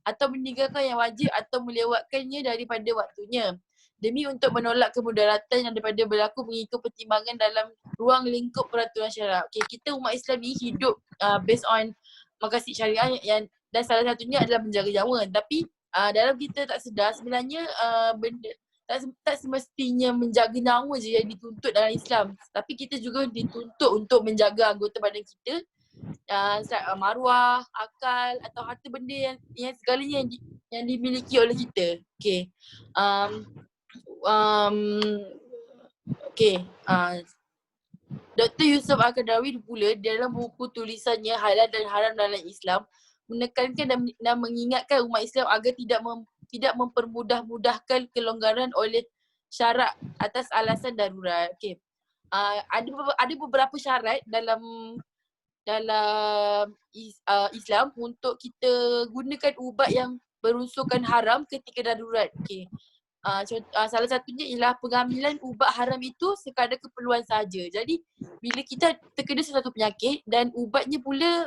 atau meninggalkan yang wajib atau melewatkannya daripada waktunya demi untuk menolak kemudaratan yang daripada berlaku mengikut pertimbangan dalam ruang lingkup peraturan syarak. Okay, kita umat Islam ni hidup based on maqasid syariah dan salah satunya adalah menjaga nyawa. Tapi dalam kita tak sedar sebenarnya benda tak semestinya menjaga nyawa je yang dituntut dalam Islam. Tapi kita juga dituntut untuk menjaga anggota badan kita, maruah, akal atau harta benda yang segalanya yang dimiliki oleh kita. Okay. Dr. Yusuf Al-Qaradawi pula dalam buku tulisannya Halal dan Haram dalam Islam menekankan dan mengingatkan umat Islam agar tidak mempermudah-mudahkan kelonggaran oleh syarat atas alasan darurat. Okay. Ada beberapa syarat dalam Islam untuk kita gunakan ubat yang berunsurkan haram ketika darurat. Okay. salah satunya ialah pengambilan ubat haram itu sekadar keperluan sahaja. Jadi bila kita terkena sesuatu penyakit dan ubatnya pula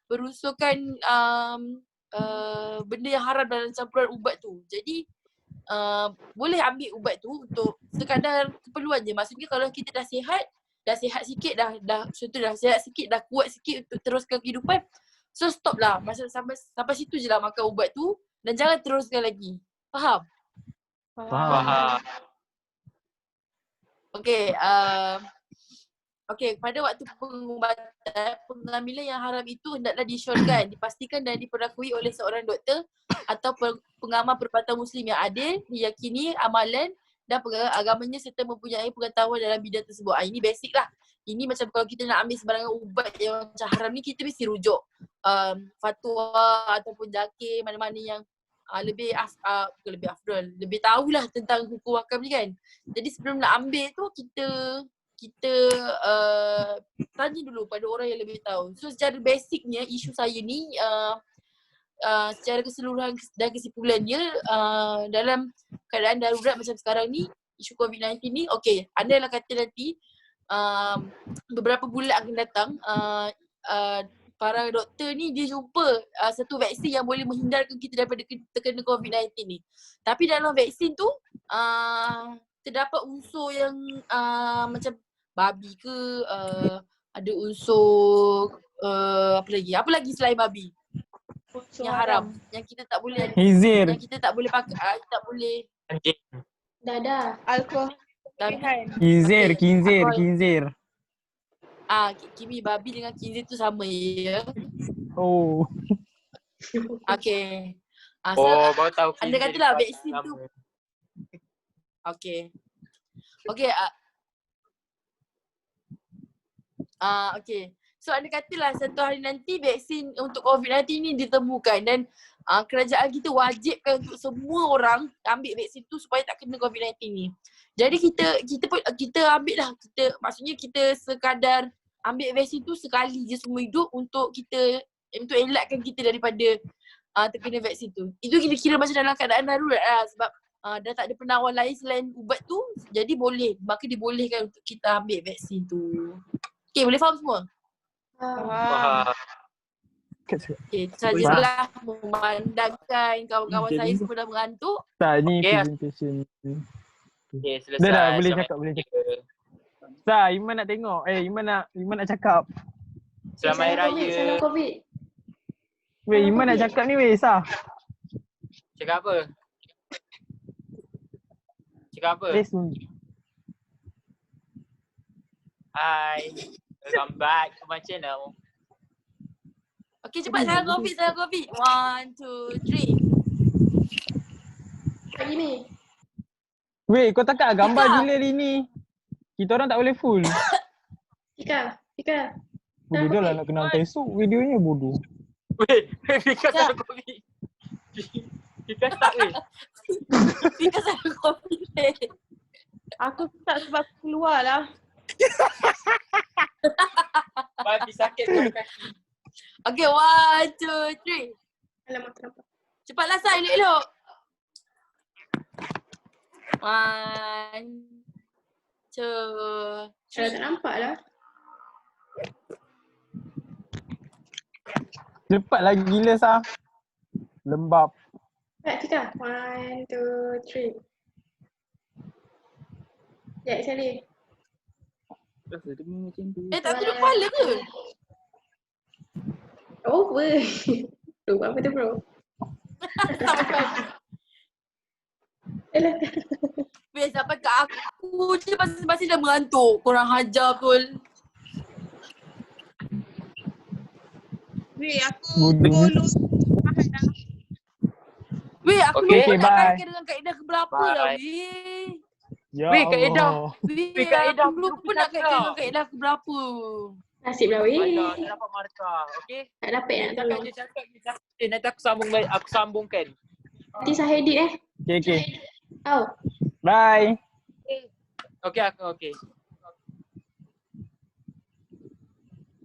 berunsurkan benda yang haram dalam campuran ubat tu. Jadi boleh ambil ubat tu untuk sekadar keperluan je. Maksudnya kalau kita dah sihat sikit, dah sihat sikit, dah kuat sikit untuk teruskan kehidupan, so stop lah. Masa sampai situ je lah makan ubat tu dan jangan teruskan lagi. Faham? Faham. Okey, pada waktu pengubatan, pengambilan yang haram itu hendaklah disyorkan, dipastikan dan diperakui oleh seorang doktor atau pengamal perubatan Muslim yang adil, diyakini amalan dan pegangan agamanya serta mempunyai pengetahuan dalam bidang tersebut. Ini basic lah. Ini macam kalau kita nak ambil sebarangan ubat yang macam haram ni, kita mesti rujuk fatwa ataupun zakir mana-mana yang lebih afdal, lebih tahulah tentang hukum wakaf ni kan. Jadi sebelum nak ambil tu kita tanya dulu pada orang yang lebih tahu. So secara basicnya isu saya ni secara keseluruhan dan kesimpulannya dalam keadaan darurat macam sekarang ni, isu COVID-19 ni, okey, anda lah kata nanti beberapa bulan akan datang para doktor ni dia jumpa satu vaksin yang boleh menghindarkan kita daripada terkena COVID-19 ni. Tapi dalam vaksin tu terdapat unsur yang macam babi ke, ada unsur apa lagi selain babi yang haram, yang kita tak boleh Hizir. yang kita tak boleh pakai, tak boleh Anjing. Dah. Alkohol. Khinzir. Kimi babi dengan khinzir tu sama ya. Oh. Okey. Baru tahu. Anda katalah vaksin tu. Okey. So anda katalah satu hari nanti vaksin untuk COVID-19 ni ditemukan dan kerajaan kita wajibkan untuk semua orang ambil vaksin tu supaya tak kena COVID-19 ni. Jadi kita ambil lah, maksudnya kita sekadar ambil vaksin tu sekali je semua hidup untuk elakkan kita daripada terkena vaksin tu. Itu kira-kira macam dalam keadaan darurat lah sebab dah tak ada penawar lain selain ubat tu, jadi maka dibolehkan untuk kita ambil vaksin tu. Okay, boleh faham semua? Faham. Okay, sajalah memandangkan kawan-kawan saya semua dah mengantuk. Tak, ni Okay. presentation. Okay, selesai. Dah, boleh Selamat cakap, boleh hari cakap. raya. Sah, Iman nak tengok. Iman nak cakap. Selamat hari raya. Salam COVID. Weh, Iman nak cakap ni weh, Sah. Cakap apa? Hi. Welcome back to my channel. Okay, cepat salam COVID. 1, 2, 3. Pagi ni. Weh, kau takkan gambar Ika. gila hari ni. Kita orang tak boleh full. Ika. Bodoh lah nak kenal esok. Videonya bodoh. Weh, Fika salam COVID. Fika start weh. Fika salam COVID. Aku tak sebab keluar lah. Babi sakit tu kaki. Okay, 1, 2, 3. Alamak, kenapa? Cepatlah Sah, elok-elok. 1, 2, Saya tak nampak lah. Cepatlah gila, Sah. Lembab. Baik, Tika. 1, 2, 3. Sekejap, Salih. tak duduk kepala ke? Oh, apa? Bro, apa tu bro? Elah. Weh, sampai kat aku je masih dah mengantuk. Korang hajar betul. Weh, aku Bodoh. follow Fahad dah. Weh, aku Okay, lupa nak bye. karaoke dengan Kak Ida keberapa dah, Bye. weh. Ya Weh, Kak Ida. Allah. Weh, Kak Ida, aku lupa nak karaoke dengan Kak Ida keberapa. Nasib lah weh. Banyak tak dapat markah. Okay? Tak dapat nak tolong. Dia cakap. Nanti aku sambungkan. Nanti saya edit Okay. Oh. Bye. Okay.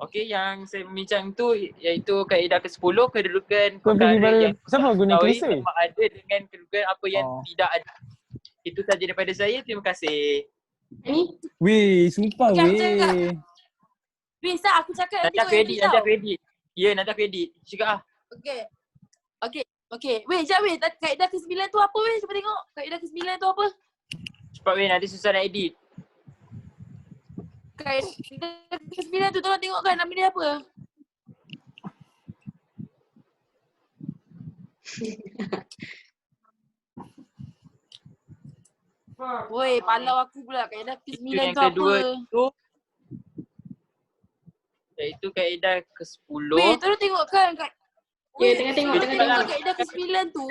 Okey, yang saya bincang tu iaitu kaedah ke-10 kedudukan Kau pergi perkara baru. yang Siapa guna diketahui cursor? sama ada dengan kedudukan apa yang Oh. tidak ada. Itu saja daripada saya. Terima kasih. Ni Weh, sumpah Okay, aku cakap. weh. Weh, Sat, aku cakap nanti Nanti kau aku edit, edit nanti tau. aku edit. Ya, nanti aku edit. Cakap ah. Okay. Weh, sekejap weh. Kaedah ke-9 tu apa weh? Cuba tengok. Kaedah ke-9 tu apa? Cepat weh, nanti susah nak edit. Kaedah ke-9 tu tolong tengok kan nama dia apa? Woi, palau aku pula. Kaedah Itu ke-9 yang tu apa? kedua tu iaitu kaedah ke-10. Weh, tolong tengok kan. Ya, tengah tengok. Kaedah ke-9 tu.